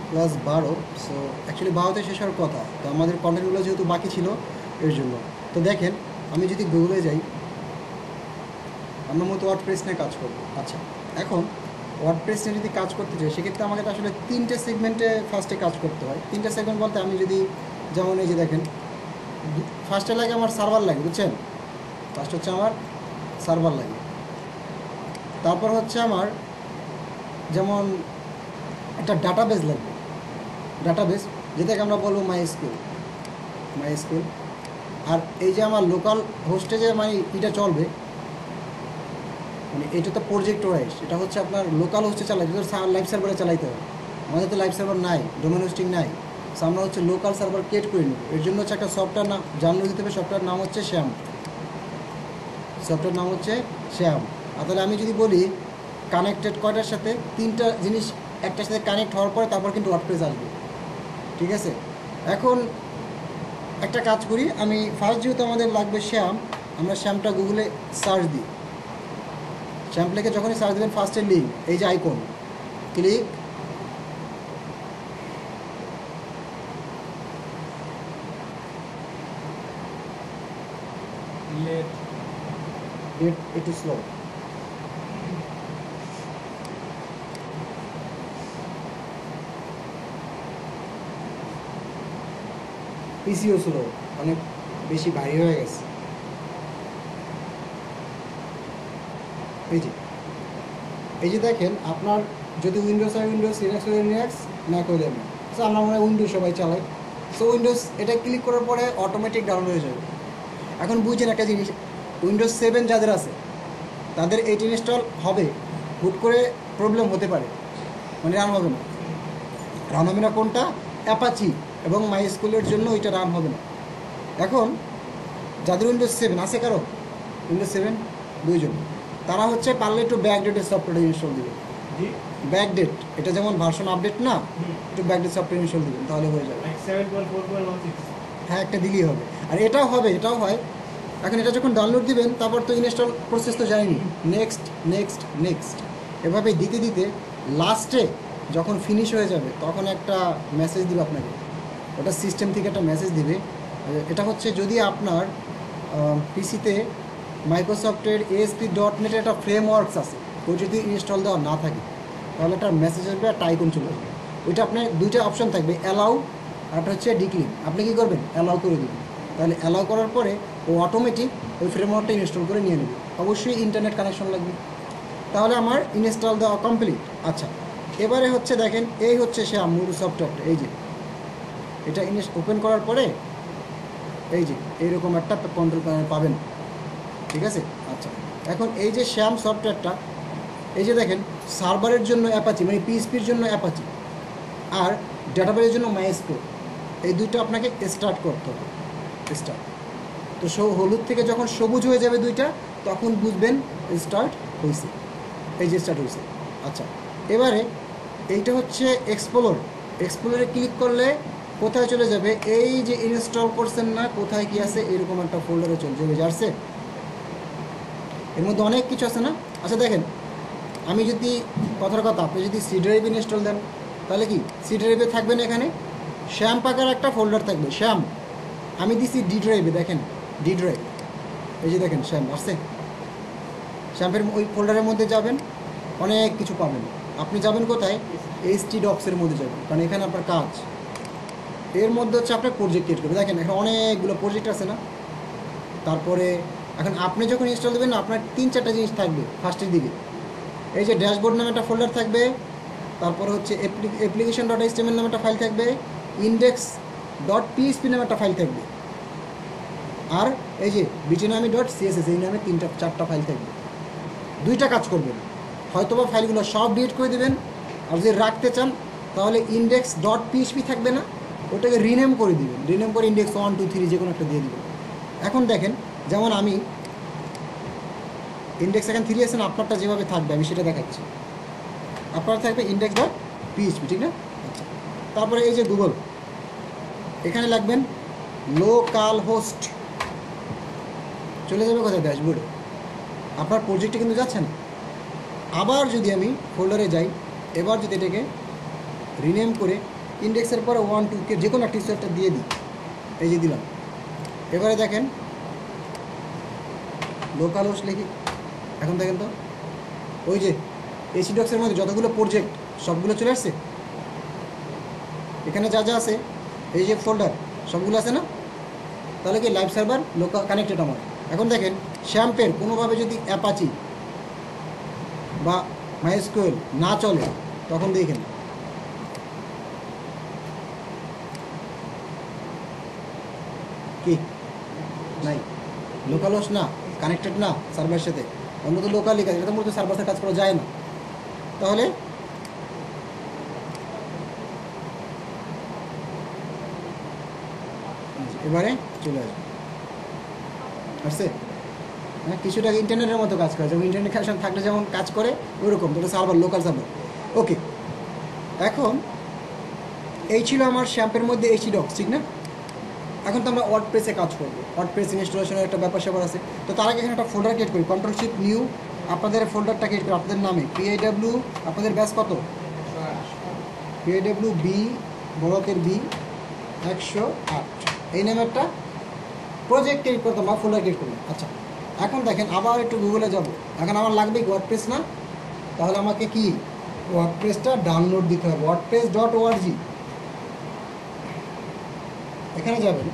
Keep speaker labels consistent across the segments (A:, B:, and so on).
A: Plus 12। So actually 12তে শেষ হওয়ার কথা, তো আমাদের কন্টেন্টগুলো যেহেতু বাকি ছিল এর জন্য। তো দেখেন আমি যদি গুগলে যাই, আমরা মতো ওয়ার্ডপ্রেস নিয়ে কাজ করবো। আচ্ছা, এখন ওয়ার্ডপ্রেস নিয়ে যদি কাজ করতে চাই সেক্ষেত্রে আমাকে তো আসলে 3টে সেগমেন্টে ফার্স্টে কাজ করতে হয়। 3টে সেগমেন্ট বলতে আমি যদি যেমন এই যে দেখেন, ফার্স্টে লাগে আমার সার্ভার লাগে, বুঝছেন? ফার্স্ট হচ্ছে আমার সার্ভার লাগে, তারপর হচ্ছে আমার যেমন একটা ডাটাবেস লাগবে, ডাটাবেস যেটাকে আমরা বলবো মাই স্কুল। আর এই যে আমার লোকাল হোস্টে যে মানে এটা চলবে, মানে এটা তো প্রজেক্ট ওয়াইজ, এটা হচ্ছে আপনার লোকাল হোস্টে চালাইতে হবে, লাইভ সার্ভারে চালাইতে হবে। আমাদের তো লাইভ সার্ভার নাই, ডোমেন হোস্টিং নাই। সো আমরা হচ্ছে লোকাল সার্ভার ক্রিয়েট করে নেব। এর জন্য হচ্ছে একটা সফটওয়্যার নাম জানলে দিতে হবে, সফটওয়্যার নাম হচ্ছে শ্যাম। সফটওয়্যার নাম হচ্ছে শ্যাম। আর তাহলে আমি যদি বলি কানেক্টেড কয়টার সাথে, 3টা জিনিস একটার সাথে কানেক্ট হওয়ার পরে তারপর কিন্তু ওয়ার্ডপ্রেস আসবে, ঠিক আছে? এখন একটা কাজ করি, আমি ফার্স্ট যেহেতু আমাদের লাগবে শ্যাম, আমরা শ্যামটা গুগলে সার্চ দিই। শ্যাম লিখে যখনই সার্চ দেবেন ফার্স্টের লিঙ্ক এই যে আইকন, ক্লিক, একটু স্লো। পিসিও স্লো, অনেক বেশি ভারী হয়ে গেছে। এই যে দেখেন, আপনার যদি উইন্ডোজ হয় উইন্ডোজ, লিনাক্স হলে লিনাক্স, ম্যাক হলে ম্যাক। সো আমরা মনে হয় উইন্ডোজ সবাই চালাই। সো উইন্ডোজ এটা ক্লিক করার পরে অটোমেটিক ডাউনলোড হয়ে যাবে। এখন বুঝছেন একটা জিনিস, উইন্ডোজ 7 যাদের আছে তাদের এইট ইনস্টল হবে, হুট করে প্রবলেম হতে পারে, মানে রান হবে না। রান হবে না কোনটা? অ্যাপাচি এবং মাই স্কুলের জন্য ওইটা রান হবে না। এখন যাদের উইন্ডোজ 7 আছে, কারো উইন্ডোজ 7 দুইজন, তারা হচ্ছে পারলে একটু ব্যাকডেটের সফটওয়্যার ইনস্টল দেবে। ব্যাকডেট, এটা যেমন ভার্সন আপডেট না, একটু ব্যাকডেট সফটওয়্যার ইনস্টল দেবেন, তাহলে হয়ে যাবে। হ্যাঁ, একটা দিলেই হবে। আর এটাও হবে, এটাও হয়। এখন এটা যখন ডাউনলোড দিবেন তারপর তো ইনস্টল প্রসেস তো যায়নি, নেক্সট নেক্সট নেক্সট, এভাবে দিতে দিতে লাস্টে যখন ফিনিশ হয়ে যাবে তখন একটা মেসেজ দিবে আপনাকে, ওটা সিস্টেম থেকে একটা মেসেজ দিবে। এটা হচ্ছে যদি আপনার পিসিতে মাইক্রোসফটের ASP.NET একটা ফ্রেমওয়ার্কস আছে, ওই যদি ইনস্টল দেওয়া না থাকে তাহলে একটা মেসেজ আসবে আর টাইকন চলে আসবে। ওইটা আপনার দুইটা অপশন থাকবে, অ্যালাউ আর একটা হচ্ছে ডিক্লিন। আপনি কী করবেন? অ্যালাউ করে দেবেন। তাহলে অ্যালাউ করার পরে ও অটোমেটিক ওই ফ্রেমওয়ার্কটা ইনস্টল করে নিয়ে নেবে। অবশ্যই ইন্টারনেট কানেকশন লাগবে। তাহলে আমার ইনস্টল দেওয়া কমপ্লিট। আচ্ছা, এবারে হচ্ছে দেখেন, এই হচ্ছে সে মূল সফটওয়্যারটা। এই যে এটা ওপেন করার পরে এই যে এইরকম একটা কন্ট্রোল প্যানেল পাবেন, ঠিক আছে? আচ্ছা, এখন এই যে শ্যাম সফটওয়্যারটা, এই যে দেখেন, সার্ভারের জন্য অ্যাপাচি মানে পিএইচপির জন্য অ্যাপাচি, আর ডাটাবেসের জন্য মাইস্কুয়েল। এই দুইটা আপনাকে স্টার্ট করতে হবে, স্টার্ট। তো হলুদ থেকে যখন সবুজ হয়ে যাবে দুইটা, তখন বুঝবেন স্টার্ট হয়েছে। এই যে স্টার্ট হয়েছে। আচ্ছা, এবারে এইটা হচ্ছে এক্সপ্লোরে ক্লিক করলে কোথায় চলে যাবে? এই যে ইনস্টল করছেন না, কোথায় কি আছে এরকম একটা ফোল্ডারে চলে যাবে, যাচ্ছে এর মধ্যে অনেক কিছু আছে না। আচ্ছা দেখেন, আমি যদি কথার কথা, আপনি যদি সি ড্রাইভ ইনস্টল দেন তাহলে কি সি ড্রাইভে থাকবেন, এখানে শ্যাম পাকার একটা ফোল্ডার থাকবে, শ্যাম। আমি দিছি ডি ড্রাইভে, দেখেন ডি ড্রাইভ, এই যে দেখেন শ্যাম আসছে। শ্যাম্পের ওই ফোল্ডারের মধ্যে যাবেন, অনেক কিছু পাবেন। আপনি যাবেন কোথায়? HTDocs-এর মধ্যে যাবেন, কারণ এখানে আপনার কাজ। এর মধ্যে হচ্ছে আপনার প্রজেক্ট ক্রিয়েট করবে। দেখেন এখানে অনেকগুলো প্রজেক্ট আছে না। তারপরে এখন আপনি যখন ইনস্টল দেবেন না, আপনার 3-4টা জিনিস থাকবে ফার্স্টের দিকে। এই যে ড্যাশবোর্ড নামে একটা ফোল্ডার থাকবে, তারপরে হচ্ছে application.html নামে একটা ফাইল থাকবে, index.php নামে একটা ফাইল থাকবে, আর এই যে bitnami.css এই নামে 3-4টা ফাইল থাকবে। দুইটা কাজ করবেন, হয়তোবা ফাইলগুলো সব ডিলিট করে দেবেন, আর যদি রাখতে চান তাহলে index.php থাকবে না, ওটাকে রিনেম করে দিবেন, রিনেম করে index 1 2 3 যে কোনো একটা দিয়ে দিবেন। এখন দেখেন, যেমন আমি ইন্ডেক্স এখানে 3 আছে না, আপনারটা যেভাবে থাকবে আমি সেটা দেখাচ্ছি। আপনার থাকবে index.php, ঠিক না? আচ্ছা, তারপরে এই যে গুগল, এখানে লাগবেন লোকাল হোস্ট, চলে যাবে কোথায়? ড্যাশবোর্ডে। আপনার প্রজেক্টে কিন্তু যাচ্ছে না। আবার যদি আমি ফোল্ডারে যাই, এবার যদি এটাকে রিনেম করে ইন্ডেক্সের পরে 1 2 কে যে কোনো কিছু একটা দিয়ে দিই, এই যে দিলাম। এবারে দেখেন লোকাল হোস্ট লিখি, এখন দেখেন তো ওই যে এসিডক্সের মধ্যে যতগুলো প্রজেক্ট সবগুলো চলে আসছে, এখানে যা যা আছে এই যে ফোল্ডার সবগুলো আছে না, তাহলে কি লাইভ সার্ভার লোকাল কানেক্টেড আমার। এখন দেখেন শ্যাম্পের কোনোভাবে যদি অ্যাপাচি বা মাইস্কুয়েল না চলে তখন দেখেন কি নাই, লোকাল হোস্ট না, কানেক্টেড না সার্ভারের সাথে, অন্য তো লোকালি কাজ, এটা তো মূলত সার্ভার সাথে কাজ করা যায় না। তাহলে এবারে চলে আসছে, হ্যাঁ কিছুটা ইন্টারনেটের মতো কাজ করে, যেমন ইন্টারনেট কানেকশন থাকলে যেমন কাজ করে ওইরকম, তো সার্ভার লোকাল সার্ভার। ওকে, এখন এই ছিল আমার শ্যাম্পের মধ্যে এসিডক্স, ঠিক না? এখন তো আমরা ওয়ার্ডপ্রেসে কাজ করবো, ওয়ার্ডপ্রেস ইনস্টলেশনের একটা ব্যাপার স্যাপার আছে। তো তার আগে এখানে একটা ফোল্ডার ক্রিয়েট করি, কন্ট্রোল-শিফট নিউ, আপনাদের ফোল্ডারটা ক্রিয়েট করি আপনাদের নামে, PIW, আপনাদের ব্যাস কত, PIW বি বড়কের বি 108, এই নামে একটা প্রজেক্ট ক্রিয়েট করতাম বা ফোল্ডার ক্রিয়েট করলাম। আচ্ছা, এখন দেখেন আবার একটু গুগলে যাব, এখন আমার লাগবে ওয়ার্ডপ্রেস না, তাহলে আমাকে কি ওয়ার্ডপ্রেসটা ডাউনলোড দিতে হবে, wordpress.org, এখানে যাবেন,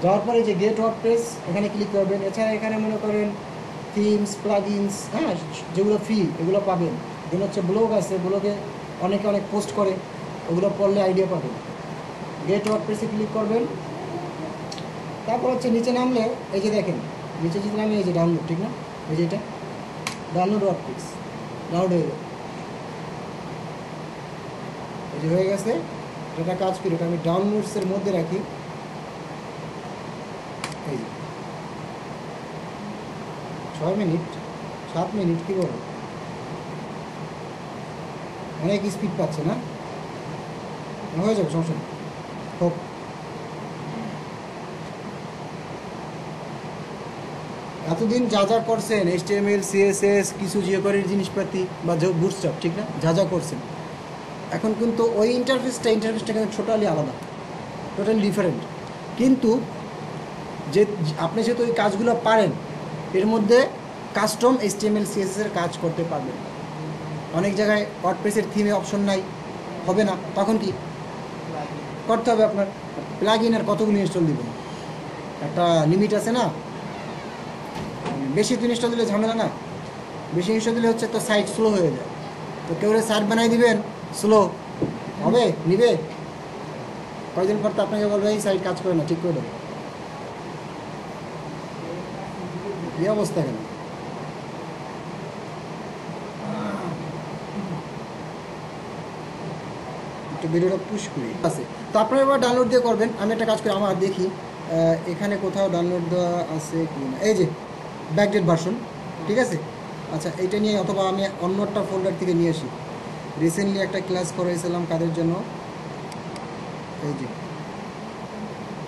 A: যাওয়ার পরে যে গেট ওয়ার্ডপ্রেস এখানে ক্লিক করবেন। এছাড়া এখানে মনে করেন থিমস, প্লাগইনস, হ্যাঁ যেগুলো ফ্রি এগুলো পাবেন। দেন হচ্ছে ব্লগ আছে, ব্লগে অনেকে অনেক পোস্ট করে, ওগুলো পড়লে আইডিয়া পাবেন। গেট ওয়ার্ডপ্রেসে ক্লিক করবেন, তারপর হচ্ছে নিচে নামলে এই যে দেখেন নিচে যদি নামে এই যে ডাউনলোড, ঠিক না, এই যে এটা ডাউনলোড ওয়ার্ডপ্রেস, ডাউনলোড হয়ে যাবে, এই যে হয়ে গেছে। এটা কাজ করি, এটা আমি ডাউনলোডসের মধ্যে রাখি, এই 6 মিনিট 7 মিনিট, কী বলো, অনেক স্পিড পাচ্ছে না, হয়ে যাবে, সমস্যা নেই, হোক। এতদিন যা যা করছেন HTML, CSS, কিছু জিওকোয়ারির জিনিসপাতি বা বুটস্ট্র্যাপ, ঠিক না, যা যা করছেন, এখন কিন্তু ওই ইন্টারফেসটা কিন্তু টোটালি আলাদা, টোটালি ডিফারেন্ট। কিন্তু যে আপনি যেহেতু ওই কাজগুলো পারেন, এর মধ্যে কাস্টম HTML, CSS এর কাজ করতে পারবেন। অনেক জায়গায় ওয়ার্ডপ্রেসের থিমে অপশন নাই, হবে না, তখন কি করতে হবে আপনার, প্লাগইন আর কতগুলো ইনস্টল দিবেন, একটা লিমিট আছে না, বেশি তো ইনস্টল দিলে ঝামেলা না, বেশি ইনস্টল দিলে হচ্ছে তো সাইট স্লো হয়ে যায়, তো কেউ সাইট বানাই দিবেন, স্লো হবে, নিবে কয়েকদিন পর তো আপনাকে বলবে এই সাইট কাজ করে না, ঠিক করে দেবে, এই অবস্থা কেন? একটু ভিডিওটা পুশ করি আছে, তো আপনারা এবার ডাউনলোড দিয়ে করবেন। আমি একটা কাজ করি, আমার দেখি এখানে কোথাও ডাউনলোড দেওয়া আছে কি না, এই যে ব্যাকডেট ভার্সন, ঠিক আছে। আচ্ছা, এইটা নিয়ে, অথবা আমি অন্য একটা ফোল্ডার থেকে নিয়ে আসি, রিসেন্টলি একটা ক্লাস করেছিলাম কাদের জন্য, এই যে,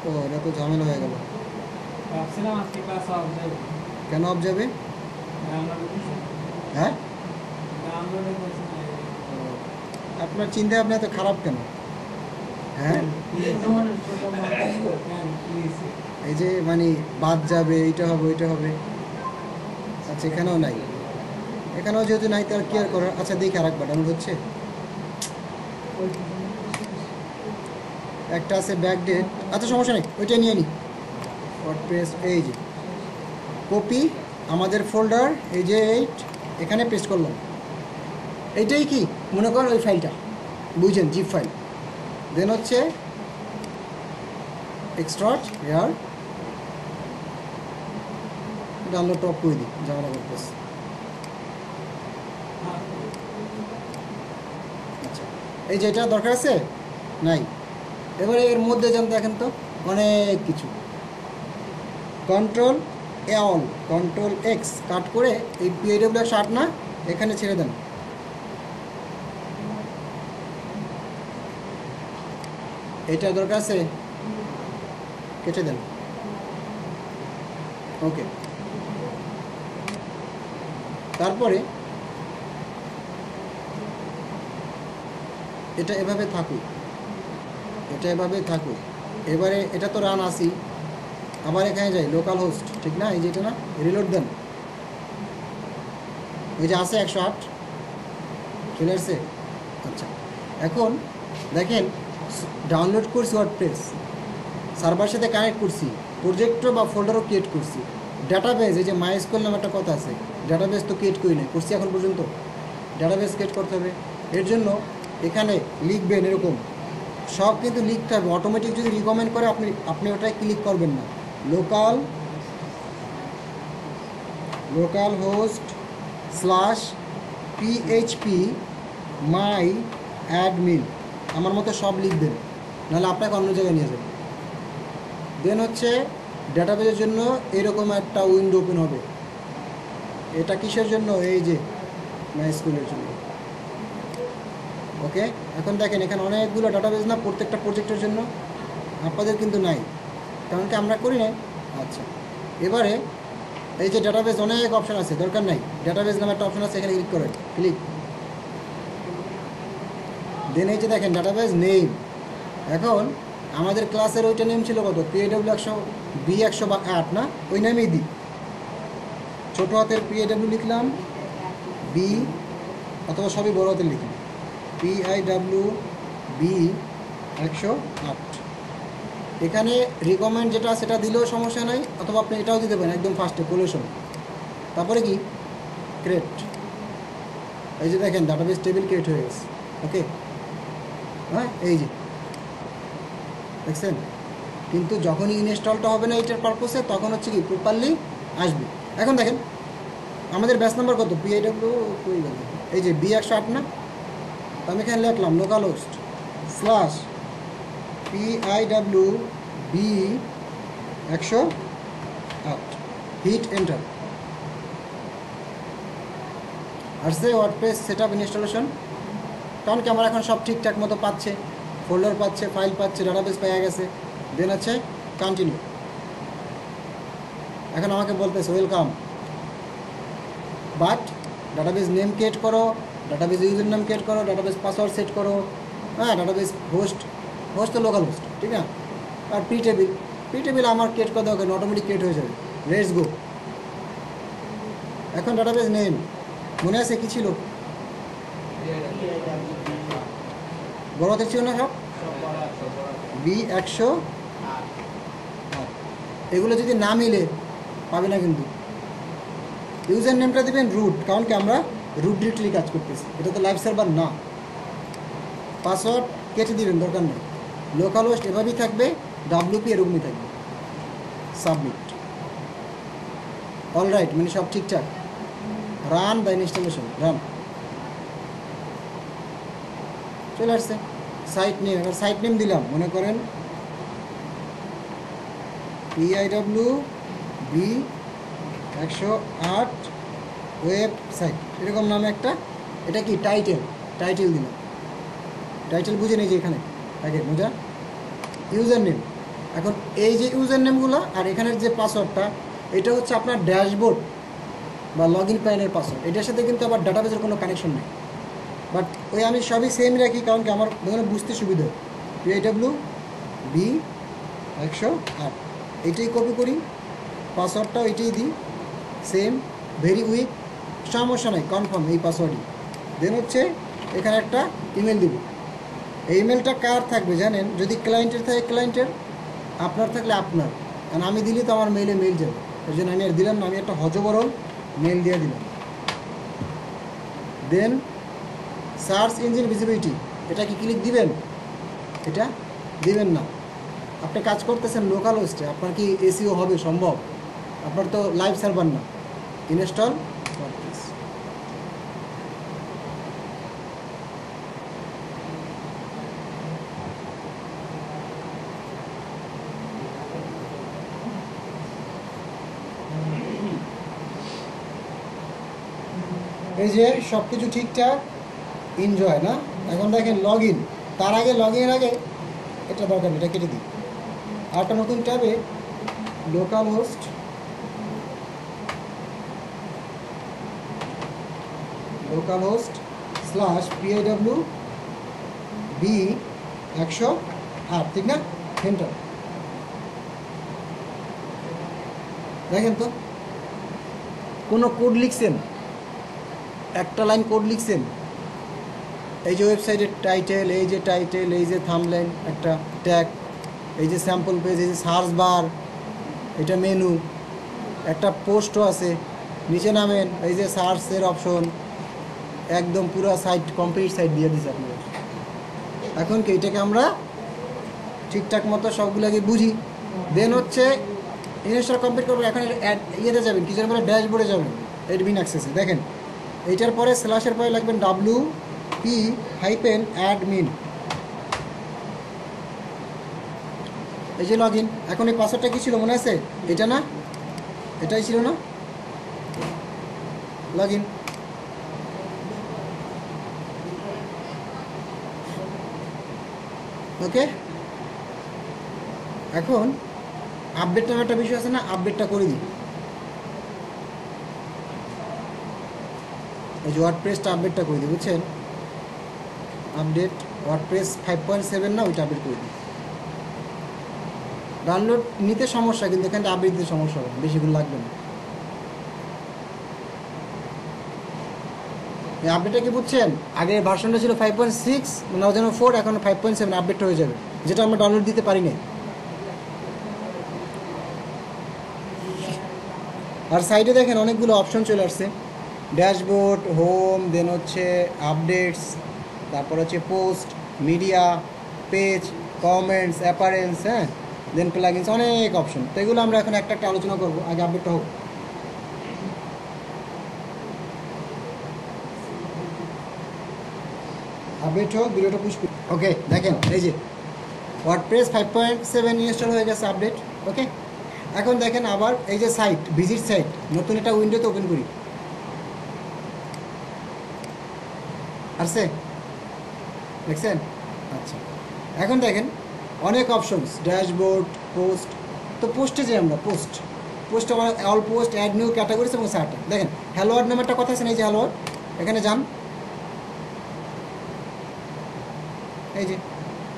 A: ও এটা তো ঝামেলা হয়ে গেল, কেন অফ যাবে, হ্যাঁ আপনার চিন্তা ভাবনা এত খারাপ কেন, হ্যাঁ এই যে মানে বাদ যাবে, এইটা হবে ওইটা হবে, আচ্ছা এখানেও নাই, এখানেও যেহেতু নাই তার কি আর করার। আচ্ছা দেখি আর একবার ডাউনলোড হচ্ছে, একটা আছে ব্যাকডেট, আচ্ছা সমস্যা নেই, ওইটা নিয়ে নিই, ওয়ার্ডপ্রেস, এই যে কপি আমাদের ফোল্ডার, এই যে এখানে পেস্ট করলাম, এইটাই কি মনে করেন ওই ফাইলটা, বুঝছেন, জিপ ফাইল। দেন হচ্ছে এক্সট্রাক্ট হেয়ার, ডাউনলোড টপ করে দিই, ঝামেলা করতেছে। আচ্ছা, এই যে এটা দরকার আছে নাই, এবারে এর মধ্যে যেন দেখেন তো অনেক কিছু, কন্ট্রোল অল, কন্ট্রোল এক্স কাট করে এই PIW 108 না এখানে ছেড়ে দেন, এটা দরকার আছে, কেটে দেন, ওকে। তারপরে এটা এভাবে থাকুক, এটা এভাবে থাকুক। এবারে এটা তো রান আসি, আবার এখানে যাই লোকাল হোস্ট, ঠিক না? এই যে এটা না, রিলোড দেন, এই যে আছে 108 চলে আসছে। আচ্ছা, এখন দেখেন ডাউনলোড করছি ওয়ার্ডপ্রেস, সার্ভার সাথে কানেক্ট করছি, প্রজেক্টও বা ফোল্ডারও ক্রিয়েট করছি, ডাটাবেস এই যে মাইস্কুয়েল নামে একটা কথা আছে, ডাটাবেস তো ক্রিয়েট করি না, করছি এখন পর্যন্ত। ডাটাবেস ক্রিয়েট করতে হবে, এর জন্য এখানে লিখবেন এরকম, সব কিন্তু লিখতে হবে। অটোমেটিক যদি রিকমেন্ড করে আপনি ওটায় ক্লিক করবেন না। লোকাল হোস্ট স্ল্যাশ পিএইচপি মাই অ্যাডমিন, আমার মতো সব লিখবেন, নাহলে আপনাকে অন্য জায়গায় নিয়ে যাবে। দেন হচ্ছে ডাটাবেসের জন্য এরকম একটা উইন্ডো ওপেন হবে। এটা কিসের জন্য? এই যে মাইস্কুয়েলের জন্য। ওকে, এখন দেখেন এখানে অনেকগুলো ডাটাবেস না, প্রত্যেকটা প্রজেক্টের জন্য। আপনাদের কিন্তু নাই, কারণ কি আমরা করি না। আচ্ছা, এবারে এই যে ডাটাবেস অনেক অপশান আছে, দরকার নাই, ডাটাবেস নামে একটা অপশান আছে, এখানে ক্লিক করেন, ক্লিক। দেন এই যে দেখেন ডাটাবেস নেম। এখন আমাদের ক্লাসের ওইটা নেম ছিল কত? PAW 100 B108 না, ওই নামেই দিই। ছোটো হাতের PAW লিখলাম, বি অথবা সবই বড় হাতের লিখি, PIW B108। এখানে রিকমেন্ড যেটা সেটা দিলেও সমস্যা নাই, অথবা আপনি এটাও দিতে পারেন একদম ফার্স্টে কোলেশন, তারপরে কি ক্রিয়েট। এই যে দেখেন ডাটাবেস টেবিল ক্রিয়েট হয়ে গেছে। ওকে, হ্যাঁ এই যে দেখছেন, কিন্তু যখনই ইনস্টলটা হবে না এটার পারপোসে, তখন হচ্ছে কি প্রপারলি আসবে। এখন দেখেন আমাদের ব্যাচ নাম্বার কত? PIW এই যে B108 না, তো আমি এখানে লিখলাম local host slash PIW B108, hit enter. আসছে ওয়ার্ডপ্রেস সেটআপ ইনস্টলেশন। কারণ কি আমার এখন সব ঠিকঠাক মতো পাচ্ছে, ফোল্ডার পাচ্ছে, ফাইল পাচ্ছে, ডাটাবেস পেয়ে গেছে। দেন আছে কন্টিনিউ। এখন আমাকে বলতেছে welcome, but database name create করো, ডাটাবেস ইউজার নেম ক্রিয়েট করো, ডাটাবেস পাসওয়ার্ড সেট করো, হ্যাঁ ডাটাবেস হোস্ট তো লোকাল হোস্ট, ঠিক না? আর প্রি টেবিল আমার ক্রিয়েট করে দেওয়া, অটোমেটিক ক্রিয়েট হয়ে যাবে। Let's go. এখন ডাটাবেস নেম মনে আছে কি ছিল? বড়তে ছিল না সব? B108। এগুলো যদি না মিলে পাবে না কিন্তু। ইউজার নেমটা দেবেন রুট, কারণ কি আমরা রুট ডিরেক্টলি কাজ করতেছি, এটা তো লাইভ সার্ভার না। পাসওয়ার্ড কেটে দিবেন, দরকার নেই। লোকাল হোস্ট এভাবেই থাকবে, WP এরকমই থাকবে। সাবমিট। অলরাইট, মানে সব ঠিকঠাক। Run the installation, run. চলে আসছে সাইট নেম। এবার সাইট নেম দিলাম, মনে করেন PIW B108 ওয়েবসাইট, এরকম নামে একটা। এটা কি টাইটেল দিলাম। টাইটেল বুঝে নেই যে এখানে আগে বোঝা। ইউজার নেম, এখন এই যে ইউজার নেমগুলো আর এখানের যে পাসওয়ার্ডটা, এটা হচ্ছে আপনার ড্যাশবোর্ড বা লগ ইন প্যানেলের পাসওয়ার্ড। এটার সাথে কিন্তু আবার ডাটাবেসের কোনো কানেকশন নেই, বাট ওই আমি সবই সেম রাখি, কারণ কি আমার ওখানে বুঝতে সুবিধা। PIW B108 এইটাই কপি করি, পাসওয়ার্ডটাও এইটাই দিই, সেম, ভেরি উইক, সমস্যা নাই, কনফার্ম এই পাসওয়ার্ডই। দেন হচ্ছে এখানে একটা ইমেল দিব। এই ইমেলটা কার থাকবে জানেন? যদি ক্লায়েন্টের থাকে ক্লায়েন্টের, আপনার থাকলে আপনার, কারণ আমি দিলে তো আমার মেইল যাবে, ওই জন্য আমি আর দিলাম না, আমি একটা হজবরল মেল দিয়ে দিলাম। দেন সার্চ ইঞ্জিন ভিজিবিলিটি, এটা কি ক্লিক দিবেন? এটা দিবেন না। আপনি কাজ করতেছেন লোকাল হোস্টে, আপনার কি SEO হবে সম্ভব? আপনার তো লাইভ সার্ভার না। Install WordPress. এই যে সব কিছু ঠিকঠাক, এনজয় না? এখন দেখেন লগ ইন, তার আগে লগ ইনের আগে এটা দরকার, এটা কেটে দিই। আর একটা নতুন ট্যাবে local host slash PIW B108 আর ঠিক না, এন্টার। দেখেন তো কোনো কোড লিখছেন, একটা লাইন কোড লিখছেন, এই যে ওয়েবসাইটের টাইটেল, এই যে টাইটেল, এই যে থাম্বনেল, একটা ট্যাগ, এই যে স্যাম্পল পেজ, এই যে সার্চ বার, এটা মেনু, একটা পোস্টও আছে, নিচে নামেন, এই যে সার্চের অপশন, একদম পুরো সাইট কমপ্লিট সাইট দিয়ে দিচ্ছে আপনাদের। এখন কি এটাকে আমরা ঠিকঠাক মতো সবগুলোকে বুঝি, দেন হচ্ছে ইনস্টল কমপ্লিট করবো। এখন ইয়েতে যাবেন, কিছু বলে ড্যাশবোর্ডে যাবেন, অ্যাডমিন অ্যাক্সেসে। দেখেন এইটার পরে স্ল্যাশের পরে লাগবেন WP-admin, এই যে লগ ইন। এখন এই পাসওয়ার্ডটা কী ছিল মনে আছে? এটা না, এটাই ছিল না, লগ ইন। ওকে, এখন আপডেট নামে একটা বিষয় আছে না, আপডেটটা করে দিই। এই যে ওয়ার্ডপ্রেসটা আপডেটটা করে দিই, বুঝছেন? আপডেট ওয়ার্ডপ্রেস 5.7 না, ওইটা আপডেট করে দিই। ডাউনলোড নিতে সমস্যা, কিন্তু এখানে আপডেট দিতে সমস্যা হবে, বেশিক্ষণ লাগবে না। এই আপডেটটা কি বুঝছেন? আগের ভার্সনটা ছিল 5.6 4, এখন 5.7 আপডেট হয়ে যাবে, যেটা আমরা ডাউনলোড দিতে পারি না। আর সাইডে দেখেন অনেকগুলো অপশন চলে আসছে, ড্যাশবোর্ড, হোম, দেন হচ্ছে আপডেটস, তারপর হচ্ছে পোস্ট, মিডিয়া, পেজ, কমেন্টস, অ্যাপারেন্স, হ্যাঁ, দেন প্লাগইনস, অনেক অপশন। তো এগুলো আমরা এখন একটা একটা আলোচনা করবো। আগে আপডেটটা হোক। আপডেট হোক, ভিডিওটা পুশ করি। ওকে, দেখেন এই যে ওয়ার্ডপ্রেস 5.7 ইনস্টল হয়ে গেছে, আপডেট। ওকে, এখন দেখেন আবার এই যে সাইট, ভিজিট সাইট, নতুন একটা উইন্ডোতে ওপেন করি। আসছে, দেখছেন? আচ্ছা, এখন দেখেন অনেক অপশনস, ড্যাশবোর্ড, পোস্ট। তো পোস্টে যে আমরা পোস্ট আমার all post, add new, categories এবং সার্টেন। দেখেন হ্যালো ওয়ার্ড নামে একটা কথা আছে না, এই যে হ্যালো ওয়ার্ড, এখানে যান, এই যে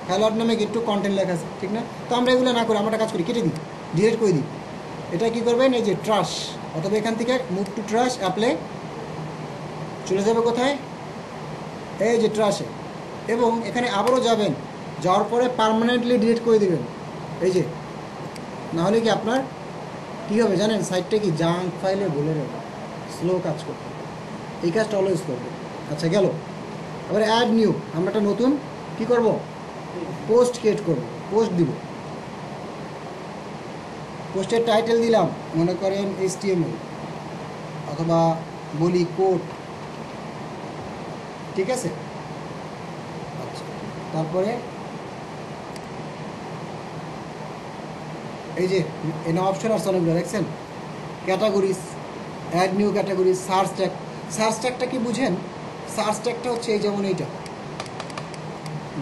A: হ্যালো ওয়ার্ড নামে একটু কন্টেন্ট লেখা আছে, ঠিক না? তো আমরা এগুলো না করে আমরা একটা কাজ করি, কেটে দিই, ডিলিট করে দিই। এটা কী করবেন, এই যে ট্রাশ, অথবা এখান থেকে মুভ টু ট্রাশ, অ্যাপ্লাই, চলে যাবে কোথায়, এই যে ট্রাশে। এবং এখানে আবারও যাবেন, যাওয়ার পরে পার্মানেন্টলি ডিলিট করে দেবেন। এই যে, নাহলে কি আপনার কী হবে জানেন, সাইটটা কি জাঙ্ক ফাইলে বলে দেবে, স্লো কাজ করবে, এই কাজটা অলওয়েজ করবে। আচ্ছা গেল, এবার অ্যাড নিউ, আমরা একটা নতুন কী করব, পোস্ট ক্রিয়েট করব, পোস্ট দিব। পোস্টের টাইটেল দিলাম মনে করেন HTML, অথবা বলি কোড, ঠিক আছে? আচ্ছা, তারপরে এই যে এনে অপশন আছে অনেকগুলো, দেখছেন? Categories, add new categories, search tag. Search ট্যাগটা কি বুঝেন? সার্চ ট্যাগটা হচ্ছে এই যেমন এইটা,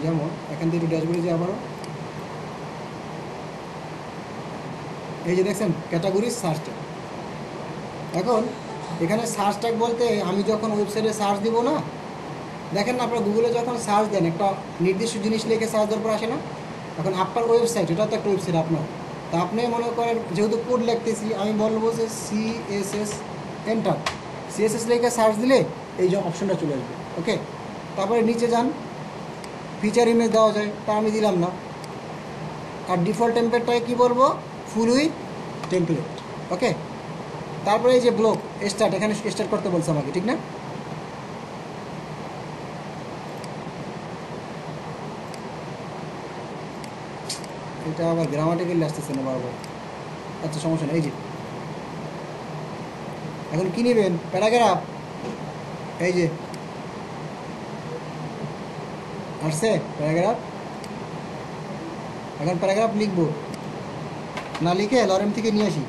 A: যেমন এখান থেকে ড্যাশবোর্ডে যে আবারও এই যে দেখছেন ক্যাটাগরিজ, সার্চ ট্যাগ। এখন এখানে সার্চ ট্যাগ বলতে আমি যখন ওয়েবসাইটে সার্চ দিব না, দেখেন না আপনারা গুগলে যখন সার্চ দেন একটা নির্দিষ্ট জিনিস লিখে সার্চ দেওয়ার পর আসে না, এখন আপনার ওয়েবসাইট, এটা তো একটা ওয়েবসাইট আপনার, তা আপনি মনে করেন যেহেতু কোড লিখতেছি, আমি বলবো যে CSS, এন্টার, CSS লিখে সার্চ দিলে এই যে অপশনটা চলে আসবে। ওকে, তারপরে নিচে যান, ফিচার ইমেজ দেওয়া যায়, তা আমি দিলাম না। আর ডিফল্ট টেমপ্লেটটাকে কী বলবো, ফুল উইথ টেমপ্লেট। ওকে, তারপরে এই যে ব্লক স্টার্ট, এখানে স্টার্ট করতে বলছে আমাকে, ঠিক না? এটা আবার গ্রামাটিক্যালি আসতেছে না বারবার। আচ্ছা সমস্যা নেই, এই যে এখন কী নেবেন, প্যারাগ্রাফ, এই যে আসছে প্যারাগ্রাফ। এখন প্যারাগ্রাফ লিখবো, না লিখে লরেম থেকে নিয়ে আসি।